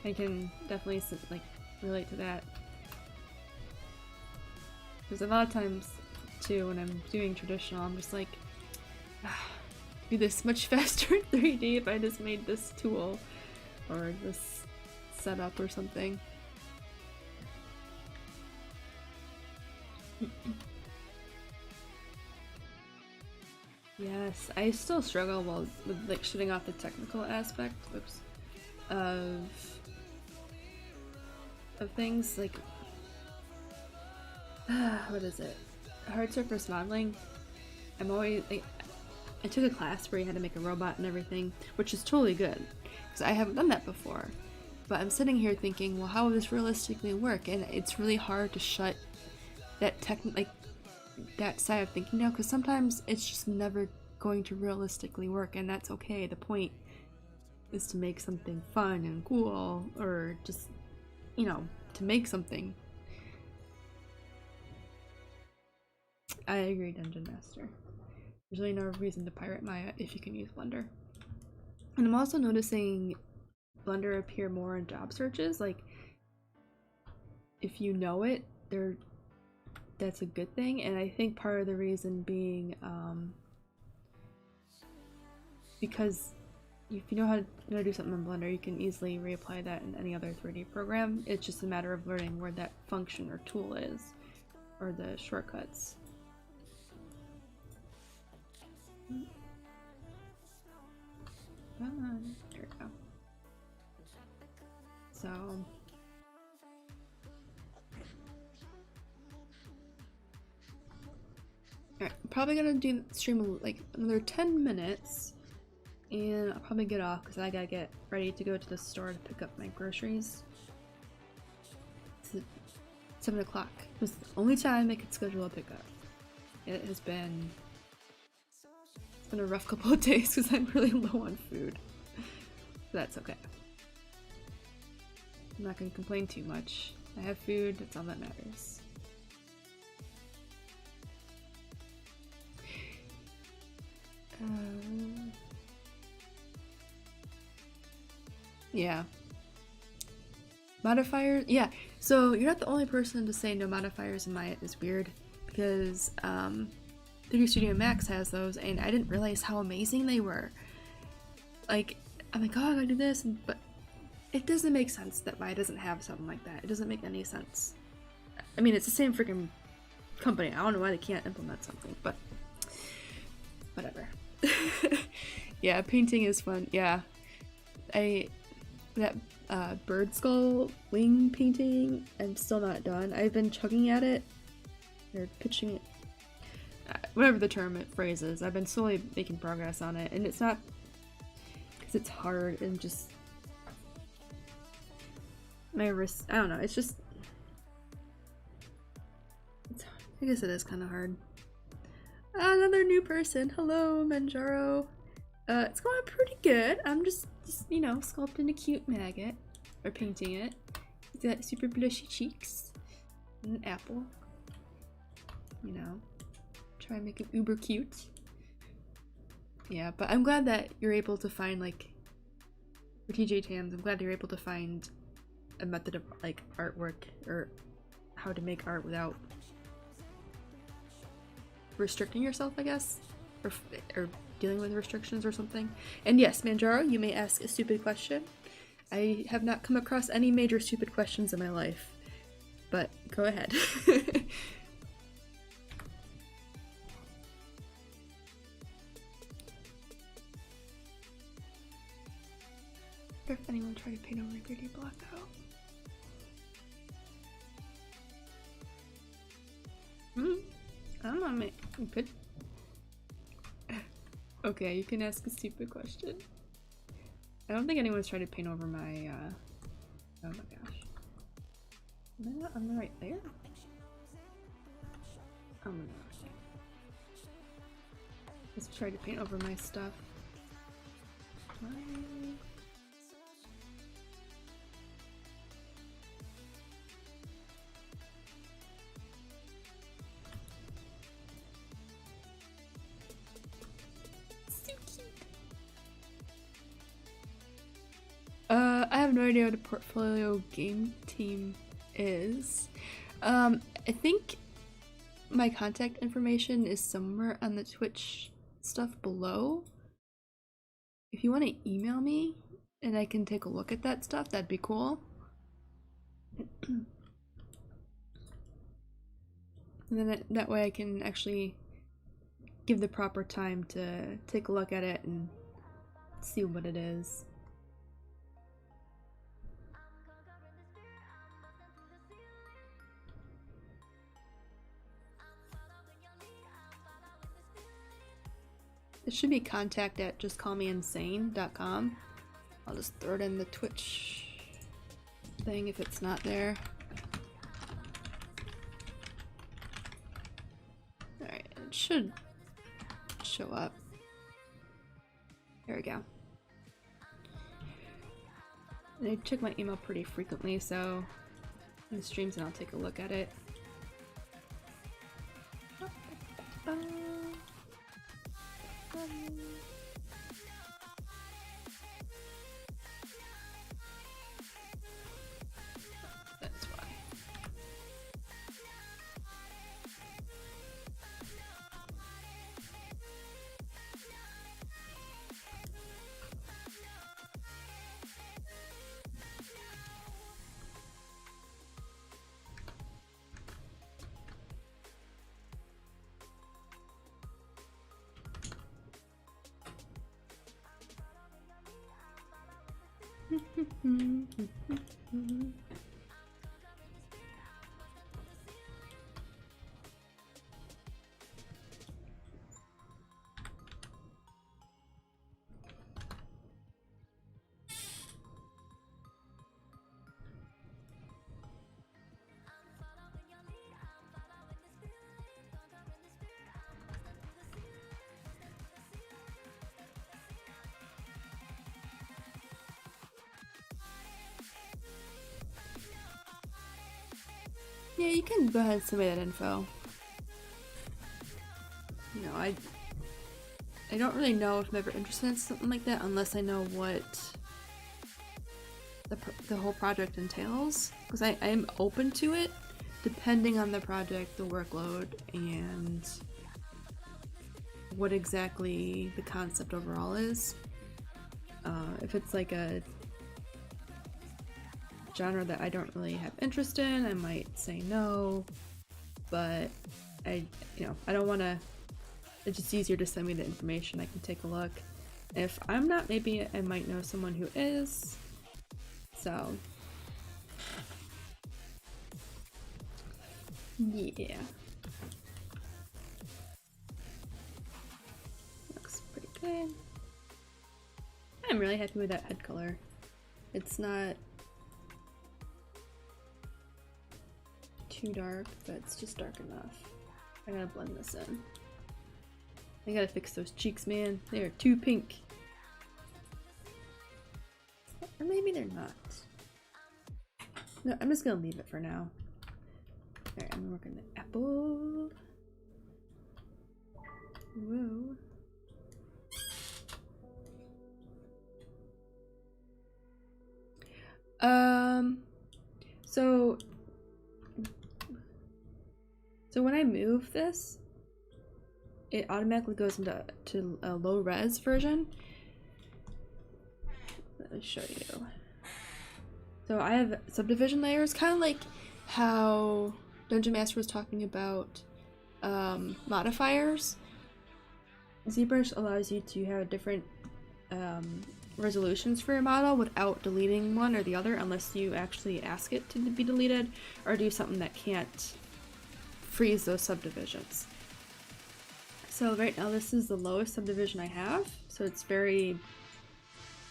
I can definitely, like, relate to that. Because a lot of times, too, when I'm doing traditional, I'm just like, do this much faster in 3D if I just made this tool, or this setup or something. Yes, I still struggle with like shutting off the technical aspect, whoops, of things like what is it? Hard surface modeling. I'm always like, I took a class where you had to make a robot and everything, which is totally good because I haven't done that before. But I'm sitting here thinking, well, how would this realistically work? And it's really hard to shut that that side of thinking down because sometimes it's just never going to realistically work, and that's okay. The point is to make something fun and cool, or just, you know, to make something. I agree, Dungeon Master. There's really no reason to pirate Maya if you can use Blender. And I'm also noticing Blender appear more in job searches. Like, if you know it, that's a good thing. And I think part of the reason being because if you know how to do something in Blender, you can easily reapply that in any other 3D program. It's just a matter of learning where that function or tool is, or the shortcuts. There we go. So alright, I'm probably gonna do stream like another 10 minutes, and I'll probably get off because I gotta get ready to go to the store to pick up my groceries. It's 7 o'clock. It was the only time I could schedule a pickup. It has been a rough couple of days because I'm really low on food. But that's okay. I'm not gonna complain too much. I have food, that's all that matters. Yeah. Modifiers? Yeah, so you're not the only person to say no modifiers in Maya is weird, because 3D Studio Max has those, and I didn't realize how amazing they were. Like, I'm like, oh, I gotta do this, but it doesn't make sense that Maya doesn't have something like that. It doesn't make any sense. I mean, it's the same freaking company. I don't know why they can't implement something, but whatever. Yeah, painting is fun. Yeah, that bird skull wing painting, I'm still not done. I've been chugging at it, or pitching it, whatever the phrase is. I've been slowly making progress on it, and it's not because it's hard and just my wrist. I don't know. It's just, I guess it is kind of hard. Another new person. Hello, Manjaro. It's going pretty good. I'm just you know, sculpting a cute maggot, or painting it. It's got super blushy cheeks and an apple. You know, try and make it uber cute. Yeah, but I'm glad that you're able to find, like, for TJ Tams, I'm glad you're able to find a method of, like, artwork, or how to make art without restricting yourself, I guess, or dealing with restrictions or something. And yes, Manjaro, you may ask a stupid question. I have not come across any major stupid questions in my life, but go ahead. If anyone tried to paint over a 3D block though. I don't know, mate. You could. Okay, you can ask a stupid question. I don't think anyone's tried to paint over my, oh my gosh. Am I not on the right there? Oh my gosh. Let's try to paint over my stuff. I have no idea what a portfolio game team is. I think my contact information is somewhere on the Twitch stuff below. If you want to email me and I can take a look at that stuff, that'd be cool. And then that way I can actually give the proper time to take a look at it and see what it is. It should be contact at justcallmeinsane.com. I'll just throw it in the Twitch thing if it's not there. Alright, it should show up. There we go. And I check my email pretty frequently, so in the streams and I'll take a look at it. That's why. Yeah, you can go ahead and send me that info. You know, I don't really know if I'm ever interested in something like that unless I know what the whole project entails. Because I am open to it, depending on the project, the workload, and what exactly the concept overall is. If it's like a genre that I don't really have interest in, I might say no, but I don't want to. It's just easier to send me the information. I can take a look. If I'm not, maybe I might know someone who is. So yeah, looks pretty good. I'm really happy with that head color. It's not too dark, but it's just dark enough. I gotta blend this in. I gotta fix those cheeks, man. They are too pink. Or maybe they're not. No, I'm just gonna leave it for now. Alright, I'm working the apple. Whoa. So when I move this, it automatically goes into a low res version. Let me show you. So I have subdivision layers, kind of like how Dungeon Master was talking about modifiers. ZBrush allows you to have different resolutions for your model without deleting one or the other, unless you actually ask it to be deleted or do something that can't freeze those subdivisions. So right now this is the lowest subdivision I have, so it's very,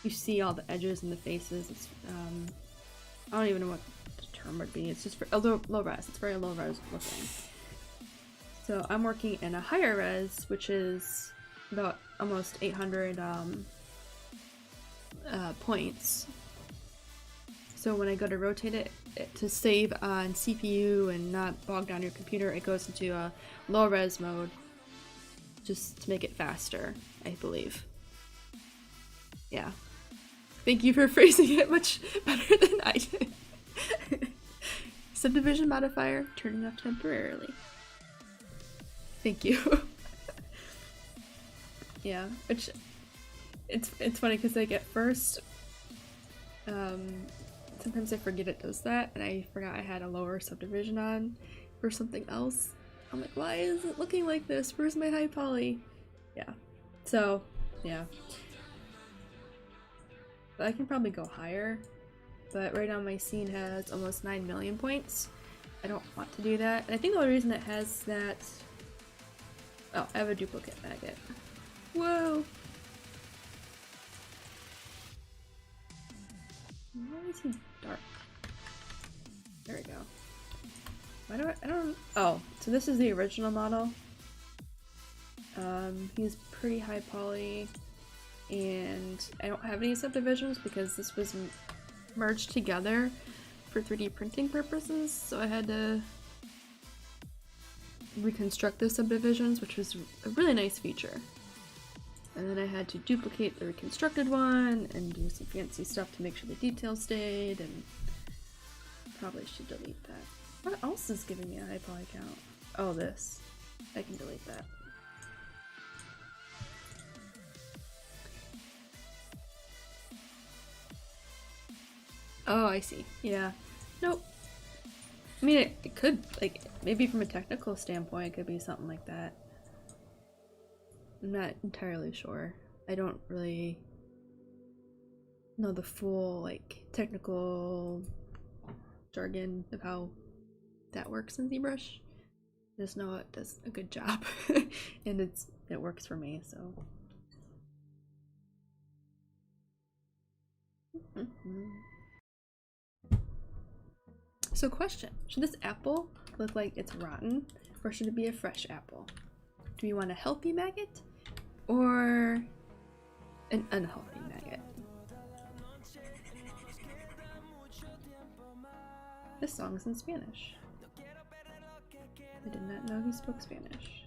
you see all the edges and the faces. It's I don't even know what the term would be. It's just for low res. It's very low res looking. So I'm working in a higher res, which is about almost 800 points. So when I go to rotate it to save on CPU and not bog down your computer, it goes into a low res mode just to make it faster, I believe. Yeah. Thank you for phrasing it much better than I did. Subdivision modifier turning off temporarily. Thank you. Yeah, which it's funny because like at first, some sometimes I forget it does that, and I forgot I had a lower subdivision on for something else. I'm like, why is it looking like this? Where's my high poly? Yeah. So, yeah. But I can probably go higher, but right now my scene has almost 9 million points. I don't want to do that, and I think the only reason it has that... Oh, I have a duplicate maggot. Whoa! Why is he dark? There we go. Why do I don't... Oh, so this is the original model. He's pretty high poly, and I don't have any subdivisions because this was merged together for 3D printing purposes, so I had to reconstruct the subdivisions, which was a really nice feature. And then I had to duplicate the reconstructed one and do some fancy stuff to make sure the details stayed, and probably should delete that. What else is giving me a high poly count? Oh, this. I can delete that. Oh, I see. Yeah. Nope. I mean, it could, like, maybe from a technical standpoint, it could be something like that. I'm not entirely sure. I don't really know the full, like, technical jargon of how that works in ZBrush. I just know it does a good job, and it works for me, so. So question, should this apple look like it's rotten, or should it be a fresh apple? Do we want a healthy maggot, or an unhealthy maggot? This song's in Spanish. I did not know he spoke Spanish.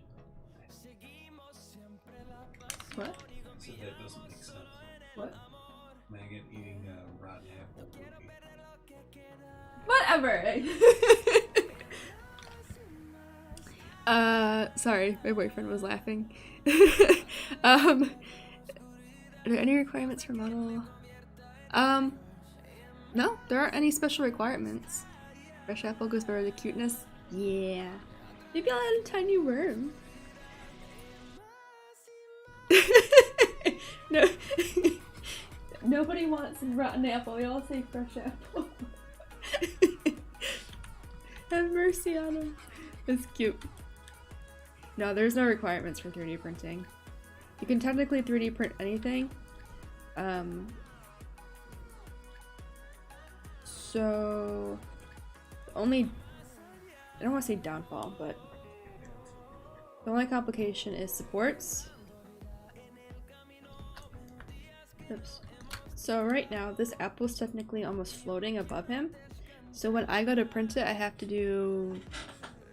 What? So that doesn't make sense. What? Maggot eating a rotten apple would be. Whatever! Sorry, my boyfriend was laughing. Are there any requirements for model? No, there aren't any special requirements. Fresh apple goes better with the cuteness. Yeah. Maybe I'll add a tiny worm. No. Nobody wants a rotten apple, we all say fresh apple. Have mercy on him. It's cute. No, there's no requirements for 3D printing. You can technically 3D print anything. So only, I don't want to say downfall, but the only complication is supports. Oops. So right now, this apple is technically almost floating above him. So when I go to print it, I have to do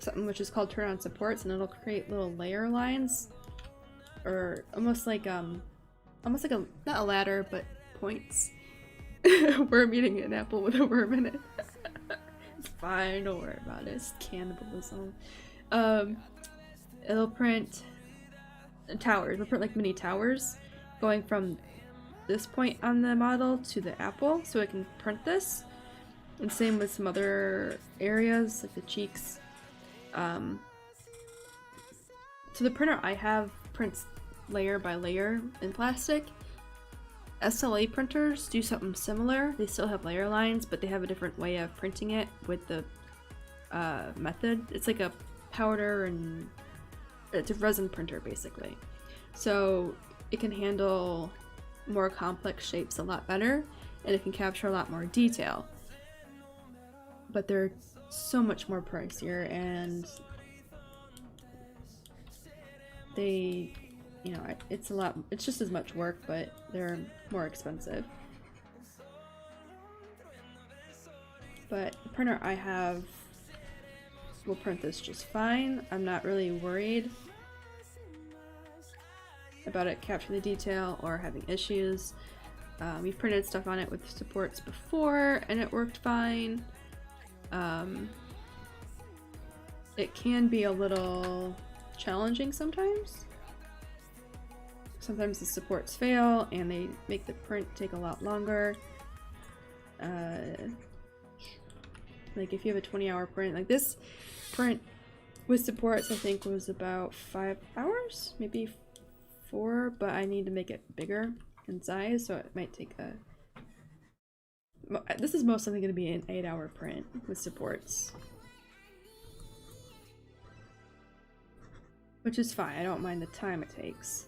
something which is called turn on supports, and it'll create little layer lines, or almost like a, not a ladder, but points. Worm eating an apple with a worm in it. It's fine, don't worry about it. It's cannibalism. It'll print towers. It'll print like mini towers going from this point on the model to the apple, so it can print this. And same with some other areas, like the cheeks. So the printer I have prints layer by layer in plastic. SLA printers do something similar. They still have layer lines, but they have a different way of printing it with the method. It's like a powder, and it's a resin printer basically. So it can handle more complex shapes a lot better, and it can capture a lot more detail. But they're so much more pricier, and they, you know, it's just as much work, but they're more expensive. But the printer I have will print this just fine. I'm not really worried about it capturing the detail or having issues. We've printed stuff on it with supports before, and it worked fine. It can be a little challenging sometimes. Sometimes the supports fail and they make the print take a lot longer. Like if you have a 20-hour print, like this print with supports I think was about 5 hours, maybe 4, but I need to make it bigger in size, so it might take a... This is most likely going to be an 8-hour print with supports. Which is fine, I don't mind the time it takes.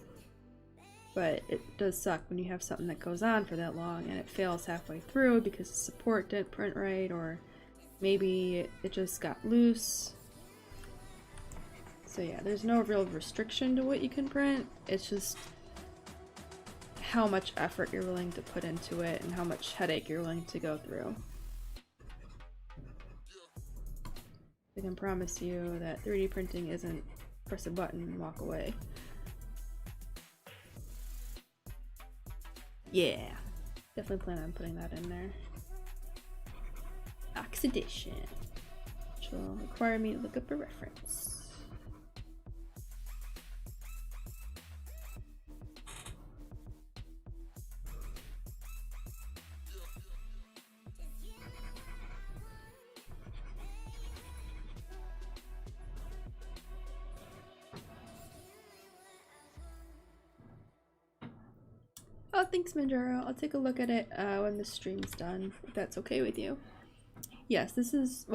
But it does suck when you have something that goes on for that long and it fails halfway through because the support didn't print right, or maybe it just got loose. So yeah, there's no real restriction to what you can print. It's just how much effort you're willing to put into it and how much headache you're willing to go through. I can promise you that 3D printing isn't press a button and walk away. Yeah, definitely plan on putting that in there. Oxidation, which will require me to look up a reference. Oh, thanks, Manjaro. I'll take a look at it when the stream's done, if that's okay with you. Yes, this is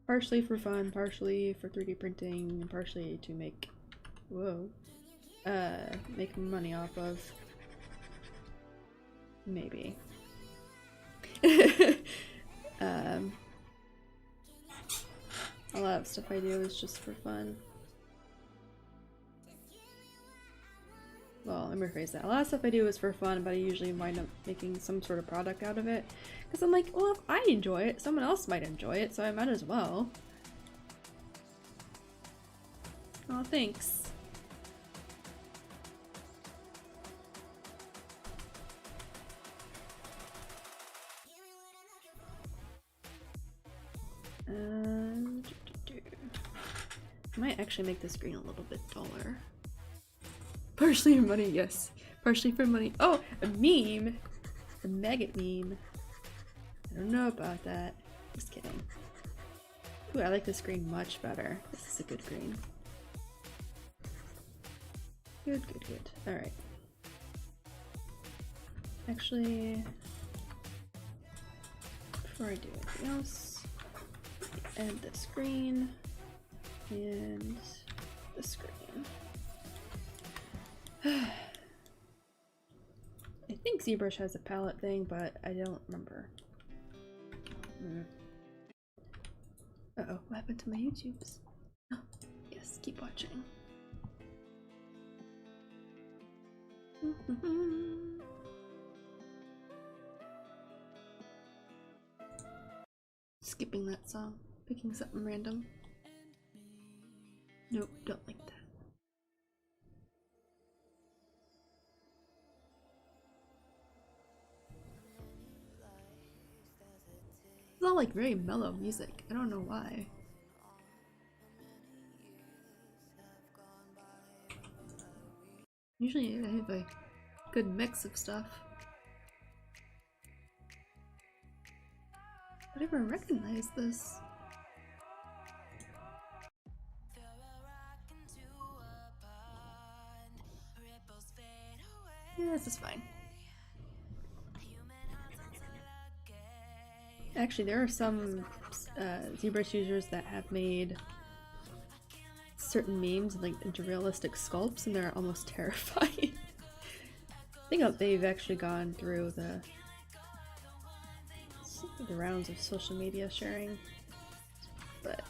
partially for fun, partially for 3D printing, and partially to make, make money off of. Maybe. A lot of stuff I do is just for fun. Well, let me rephrase that. A lot of stuff I do is for fun, but I usually wind up making some sort of product out of it. Because I'm like, well, if I enjoy it, someone else might enjoy it, so I might as well. Oh, thanks. I might actually make the screen a little bit duller. Partially for money, yes. Partially for money. Oh, a meme! The maggot meme. I don't know about that. Just kidding. Ooh, I like this green much better. This is a good green. Good, good, good. Alright. Actually, before I do anything else, add this green and this green. I think ZBrush has a palette thing, but I don't remember. Uh-oh, what happened to my YouTubes? Oh, yes, keep watching. Skipping that song, picking something random. Nope, don't like that. It's all like very mellow music. I don't know why. Usually I have a good mix of stuff. I never recognized this. Yeah, this is fine. Actually, there are some ZBrush users that have made certain memes like into realistic sculpts, and they're almost terrifying. I think they've actually gone through the rounds of social media sharing, but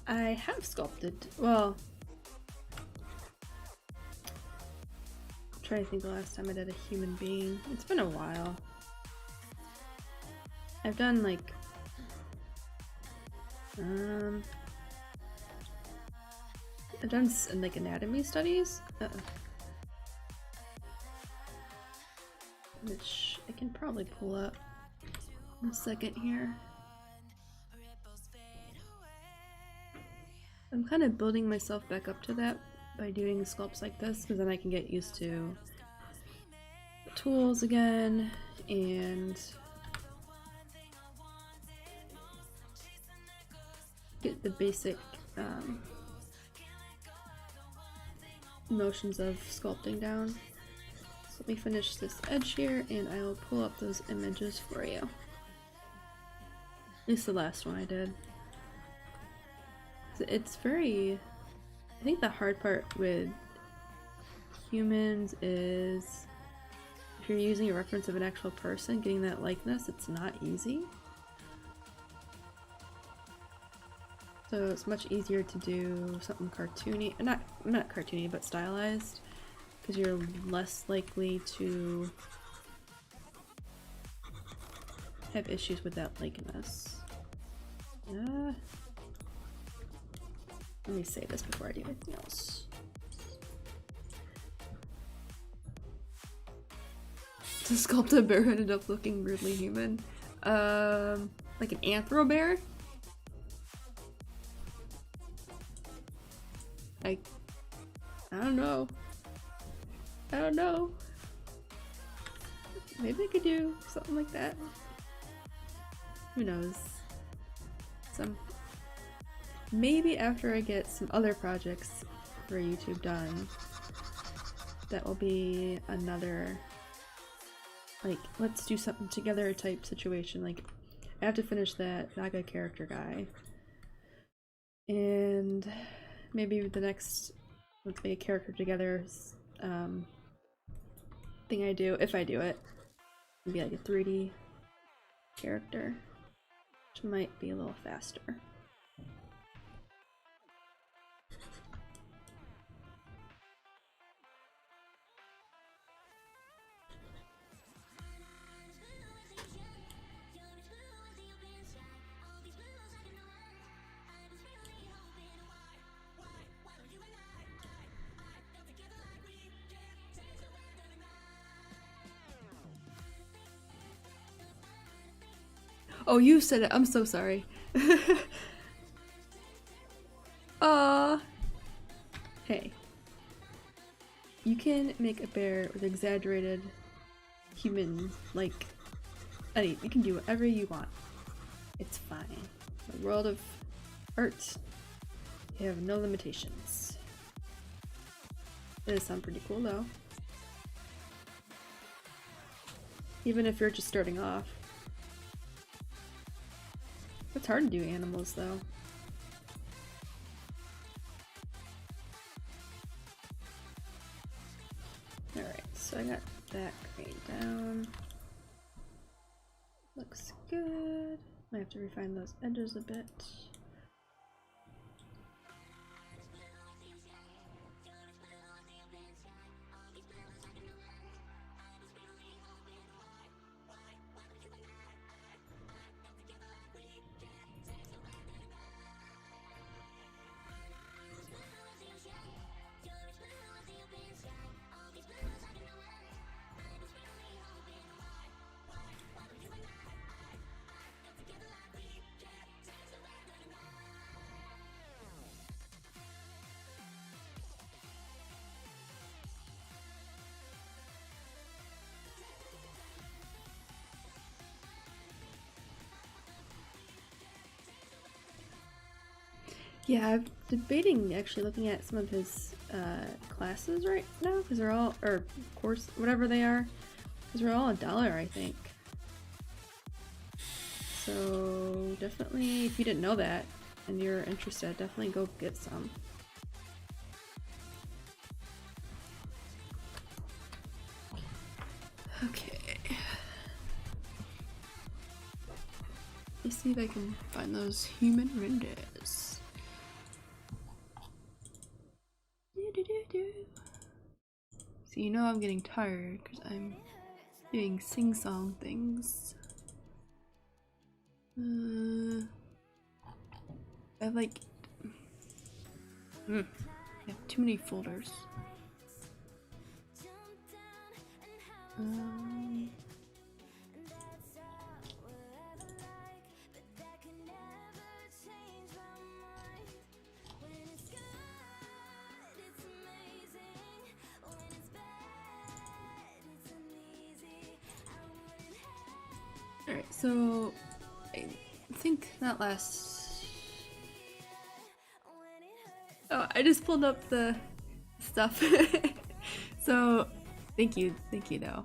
I have sculpted, well, trying to think the last time I did a human being. It's been a while. I've done like I've done like anatomy studies, which I can probably pull up in a second here. I'm kind of building myself back up to that by doing sculpts like this, because then I can get used to the tools again and get the basic motions of sculpting down. So let me finish this edge here and I will pull up those images for you. At least the last one I did. It's very... I think the hard part with humans is if you're using a reference of an actual person, getting that likeness, it's not easy. So it's much easier to do something cartoony, not cartoony, but stylized, because you're less likely to have issues with that likeness. Let me say this before I do anything else. To sculpt a bear ended up looking weirdly human. Like an anthro bear? I don't know. I don't know. Maybe I could do something like that. Who knows? Maybe after I get some other projects for YouTube done, that will be another, like, let's do something together type situation. Like, I have to finish that Naga character guy. And maybe the next let's make a character together thing I do, if I do it, it'd be like a 3D character, which might be a little faster. Oh, you said it. I'm so sorry. Hey. You can make a bear with exaggerated human, like, you can do whatever you want. It's fine. The world of art, you have no limitations. It does sound pretty cool though. Even if you're just starting off. It's hard to do animals though. Alright, so I got that grade down. Looks good. I have to refine those edges a bit. Yeah, I'm debating actually looking at some of his classes right now, because they're all, or course, whatever they are, because they're all $1, I think. So definitely, if you didn't know that and you're interested, definitely go get some. Okay. Let me see if I can find those human renders. So you know I'm getting tired because I'm doing sing-song things. I have like I have too many folders. Alright, so I think that last. Oh, I just pulled up the stuff. So, thank you though.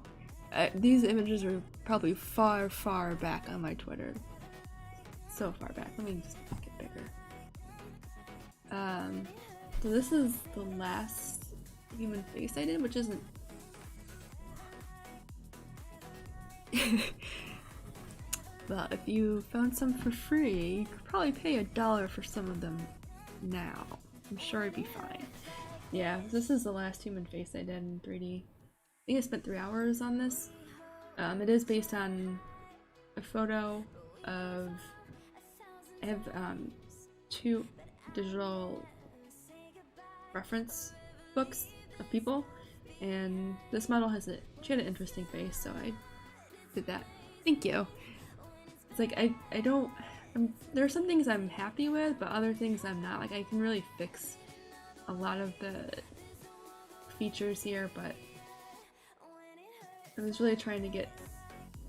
These images are probably far, far back on my Twitter. So far back. Let me just make it bigger. So this is the last human face I did, which isn't. Well, if you found some for free, you could probably pay $1 for some of them now. I'm sure it'd be fine. Yeah, this is the last human face I did in 3D. I think I spent 3 hours on this. It is based on a photo of... I have 2 digital reference books of people, and this model she had an interesting face, so I did that. Thank you. It's like I don't. There are some things I'm happy with, but other things I'm not. Like I can really fix a lot of the features here, but I was really trying to get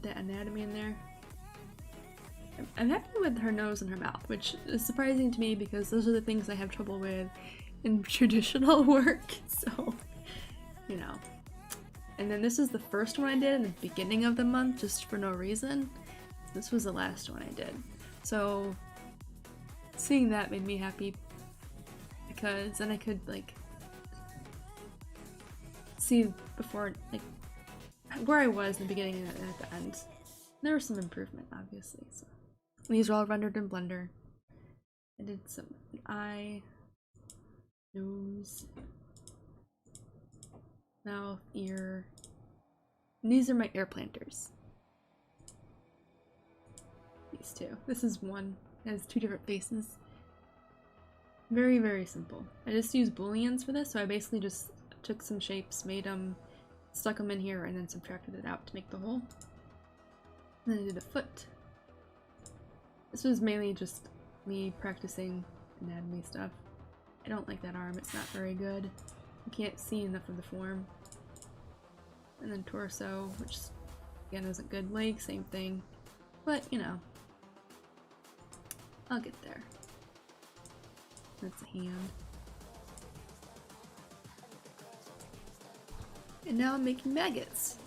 the anatomy in there. I'm happy with her nose and her mouth, which is surprising to me because those are the things I have trouble with in traditional work, so, you know. And then this is the first one I did in the beginning of the month, just for no reason. This was the last one I did. So, seeing that made me happy because then I could, like, see before, like, where I was in the beginning and at the end. There was some improvement, obviously, so. These are all rendered in Blender. I did some eye, nose, mouth, ear. And these are my ear planters. These two. This is one. It has 2 different faces. Very, very simple. I just used booleans for this, so I basically just took some shapes, made them, stuck them in here, and then subtracted it out to make the whole. And then I did a foot. This was mainly just me practicing anatomy stuff. I don't like that arm, it's not very good. You can't see enough of the form. And then torso, which again isn't good. Leg, same thing. But, you know, I'll get there. That's a hand. And now I'm making maggots.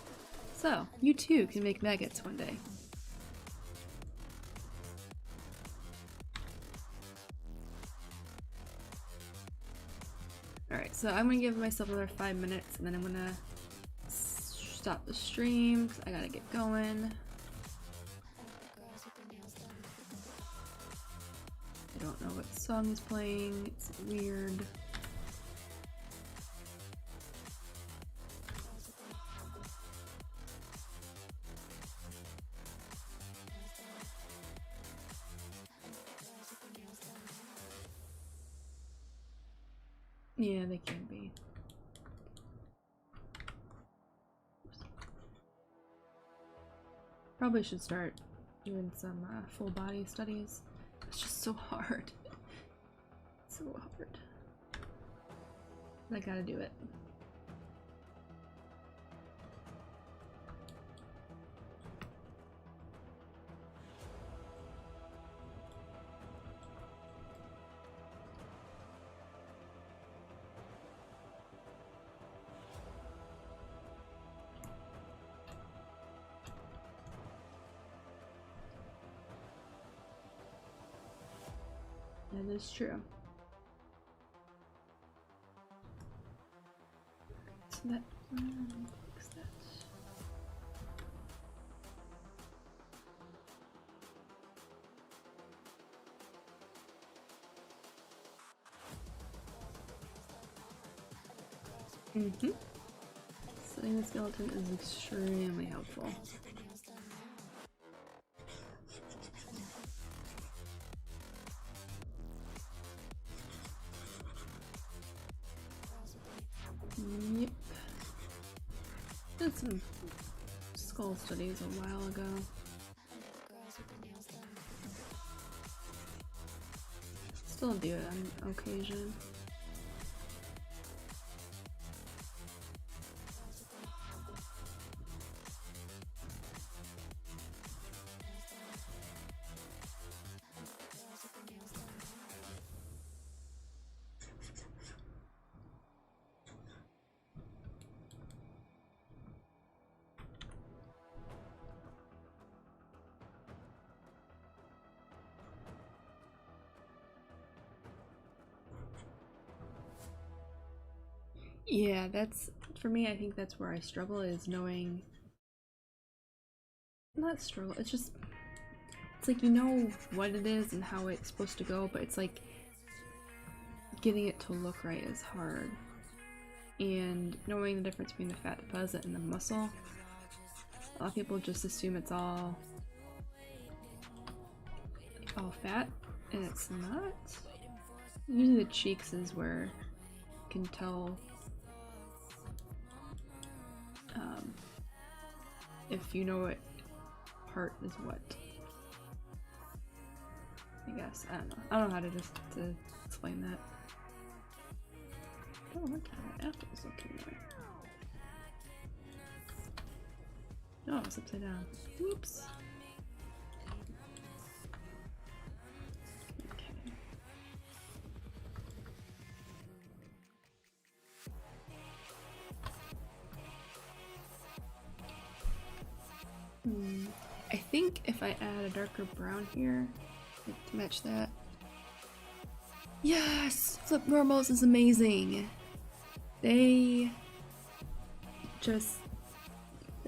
So, you too can make maggots one day. Alright, so I'm gonna give myself another 5 minutes and then I'm gonna stop the stream because I gotta get going. I don't know what song is playing, it's weird. Yeah, they can be. Probably should start doing some full body studies. It's just so hard. So hard. But I gotta do it. That is true. So that fix that. So Studying the skeleton is extremely helpful. Yep. Did some skull studies a while ago. Still do it on occasion. Yeah, that's for me. I think that's where I struggle, is knowing. Not struggle. It's just. It's like you know what it is and how it's supposed to go, but it's like getting it to look right is hard. And knowing the difference between the fat deposit and the muscle. A lot of people just assume it's all fat, and it's not. Usually the cheeks is where you can tell if you know what part is what. I guess. I don't know. I don't know how to explain that. Oh, what kind of apples looking there? Oh, it's upside down. Whoops. Okay. I think if I add a darker brown here to match that. Yes! Flip Normals is amazing! They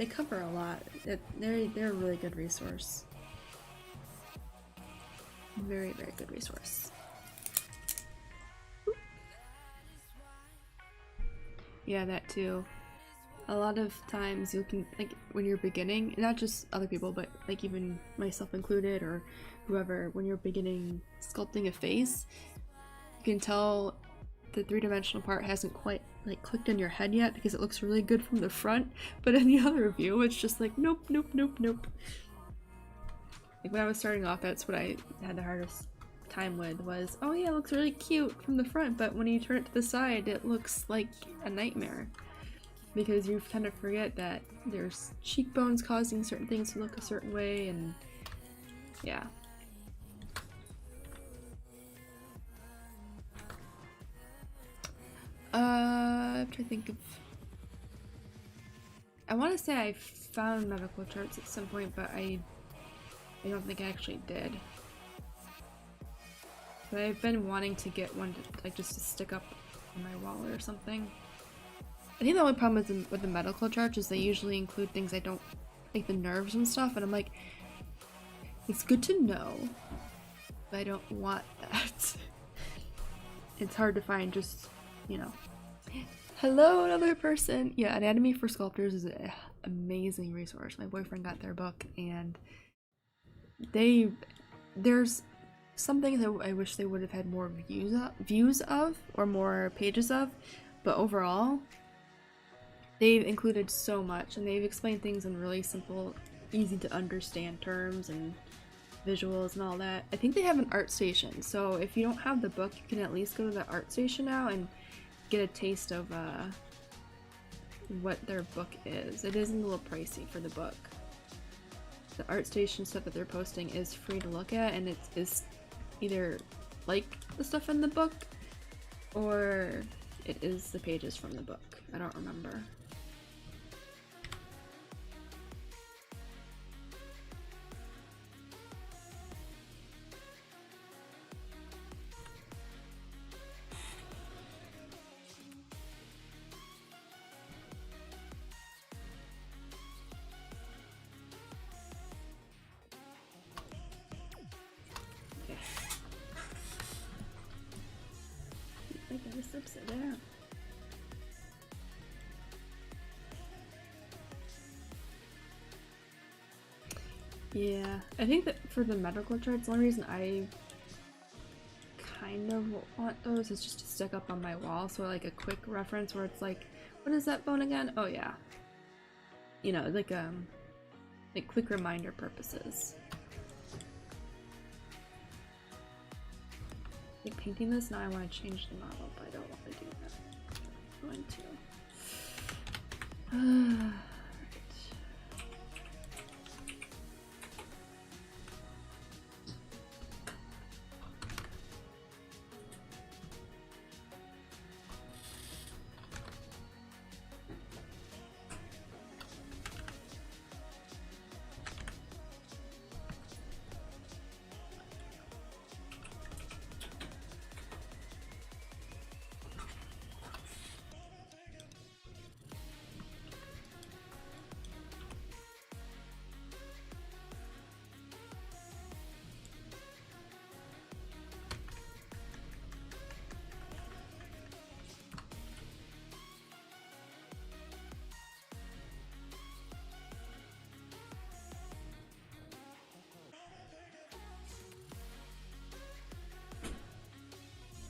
cover a lot. They're a really good resource. Very, very good resource. Oop. Yeah, that too. A lot of times you can, like, when you're beginning, not just other people, but like even myself included or whoever, when you're beginning sculpting a face, you can tell the three-dimensional part hasn't quite like clicked in your head yet because it looks really good from the front, but in the other view it's just like nope, nope, nope, nope. Like when I was starting off, that's what I had the hardest time with, was, oh yeah, it looks really cute from the front, but when you turn it to the side it looks like a nightmare. Because you tend to forget that there's cheekbones causing certain things to look a certain way, and yeah. I'm trying to think of. I want to say I found medical charts at some point, but I don't think I actually did. But I've been wanting to get one to, like, just to stick up on my wall or something. I think the only problem with the medical charts is they usually include things I don't, like the nerves and stuff, and I'm like, it's good to know, but I don't want that. It's hard to find just, you know. Hello, another person! Yeah, Anatomy for Sculptors is an amazing resource. My boyfriend got their book, and there's some things I wish they would have had more views of, or more pages of, but overall, they've included so much, and they've explained things in really simple, easy to understand terms and visuals and all that. I think they have an art station, so if you don't have the book, you can at least go to the art station now and get a taste of what their book is. It is a little pricey for the book. The art station stuff that they're posting is free to look at, and it is either like the stuff in the book, or it is the pages from the book. I don't remember. I got this upside down. Yeah, I think that for the medical charts, the only reason I kind of want those is just to stick up on my wall, so like a quick reference where it's like, what is that bone again? Oh yeah. You know, like quick reminder purposes. Like painting this, now I want to change the model, but I don't want to do that. I'm going to. Right.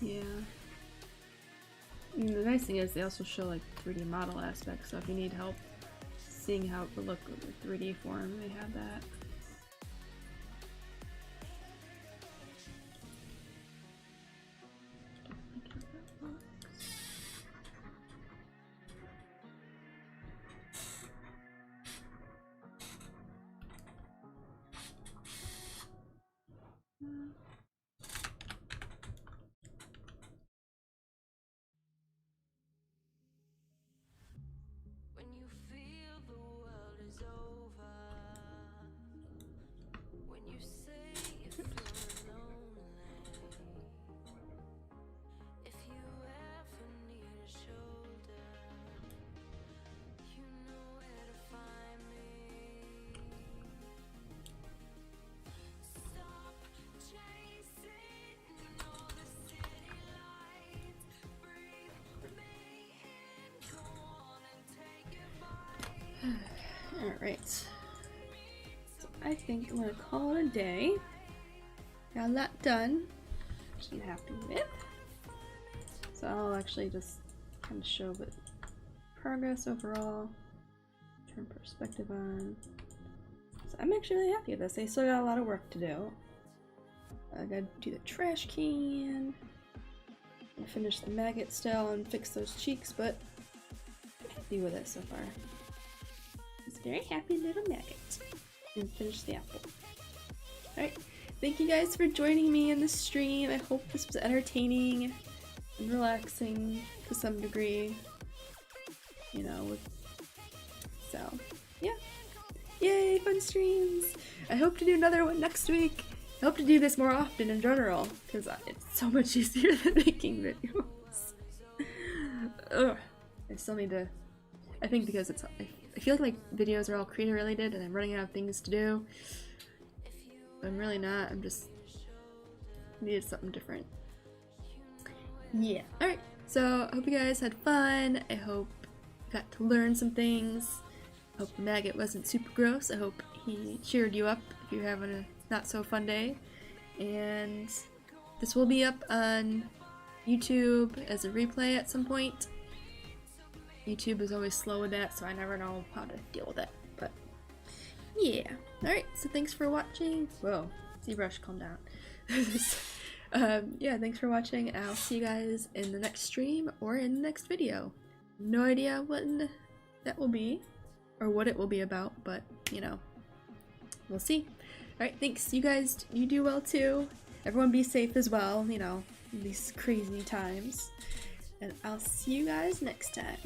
Yeah. And the nice thing is they also show like 3D model aspects, so if you need help seeing how it would look with a 3D form, they have that. When you feel the world is over, when you say you feel lonely, if you ever need a shoulder, you know where to find me. Stop chasing all the city lights, breathe me in, go on and take it by. Alright. So I think I'm gonna call it a day. Got that done, which I'm happy with. So I'll actually just kind of show the progress overall, turn perspective on. So I'm actually really happy with this. I still got a lot of work to do. I gotta do the trash can, and finish the maggot still, and fix those cheeks, but I'm happy with it so far. It's a very happy little maggot. And finish the apple. Alright, thank you guys for joining me in this stream. I hope this was entertaining and relaxing to some degree. You know, so yeah. Yay, fun streams! I hope to do another one next week. I hope to do this more often in general, because it's so much easier than making videos. Ugh. I still need to, I think because it's, I feel like my videos are all creator related and I'm running out of things to do. But I'm really not, I'm just needed something different. Yeah. Alright, so I hope you guys had fun. I hope you got to learn some things. I hope the maggot wasn't super gross. I hope he cheered you up if you're having a not so fun day. And this will be up on YouTube as a replay at some point. YouTube is always slow with that, so I never know how to deal with it. But yeah. Alright, so thanks for watching. Whoa, ZBrush, calm down. Yeah, thanks for watching, and I'll see you guys in the next stream or in the next video. No idea when that will be, or what it will be about, but, you know, we'll see. Alright, thanks. You guys, you do well too. Everyone be safe as well, you know, in these crazy times. And I'll see you guys next time.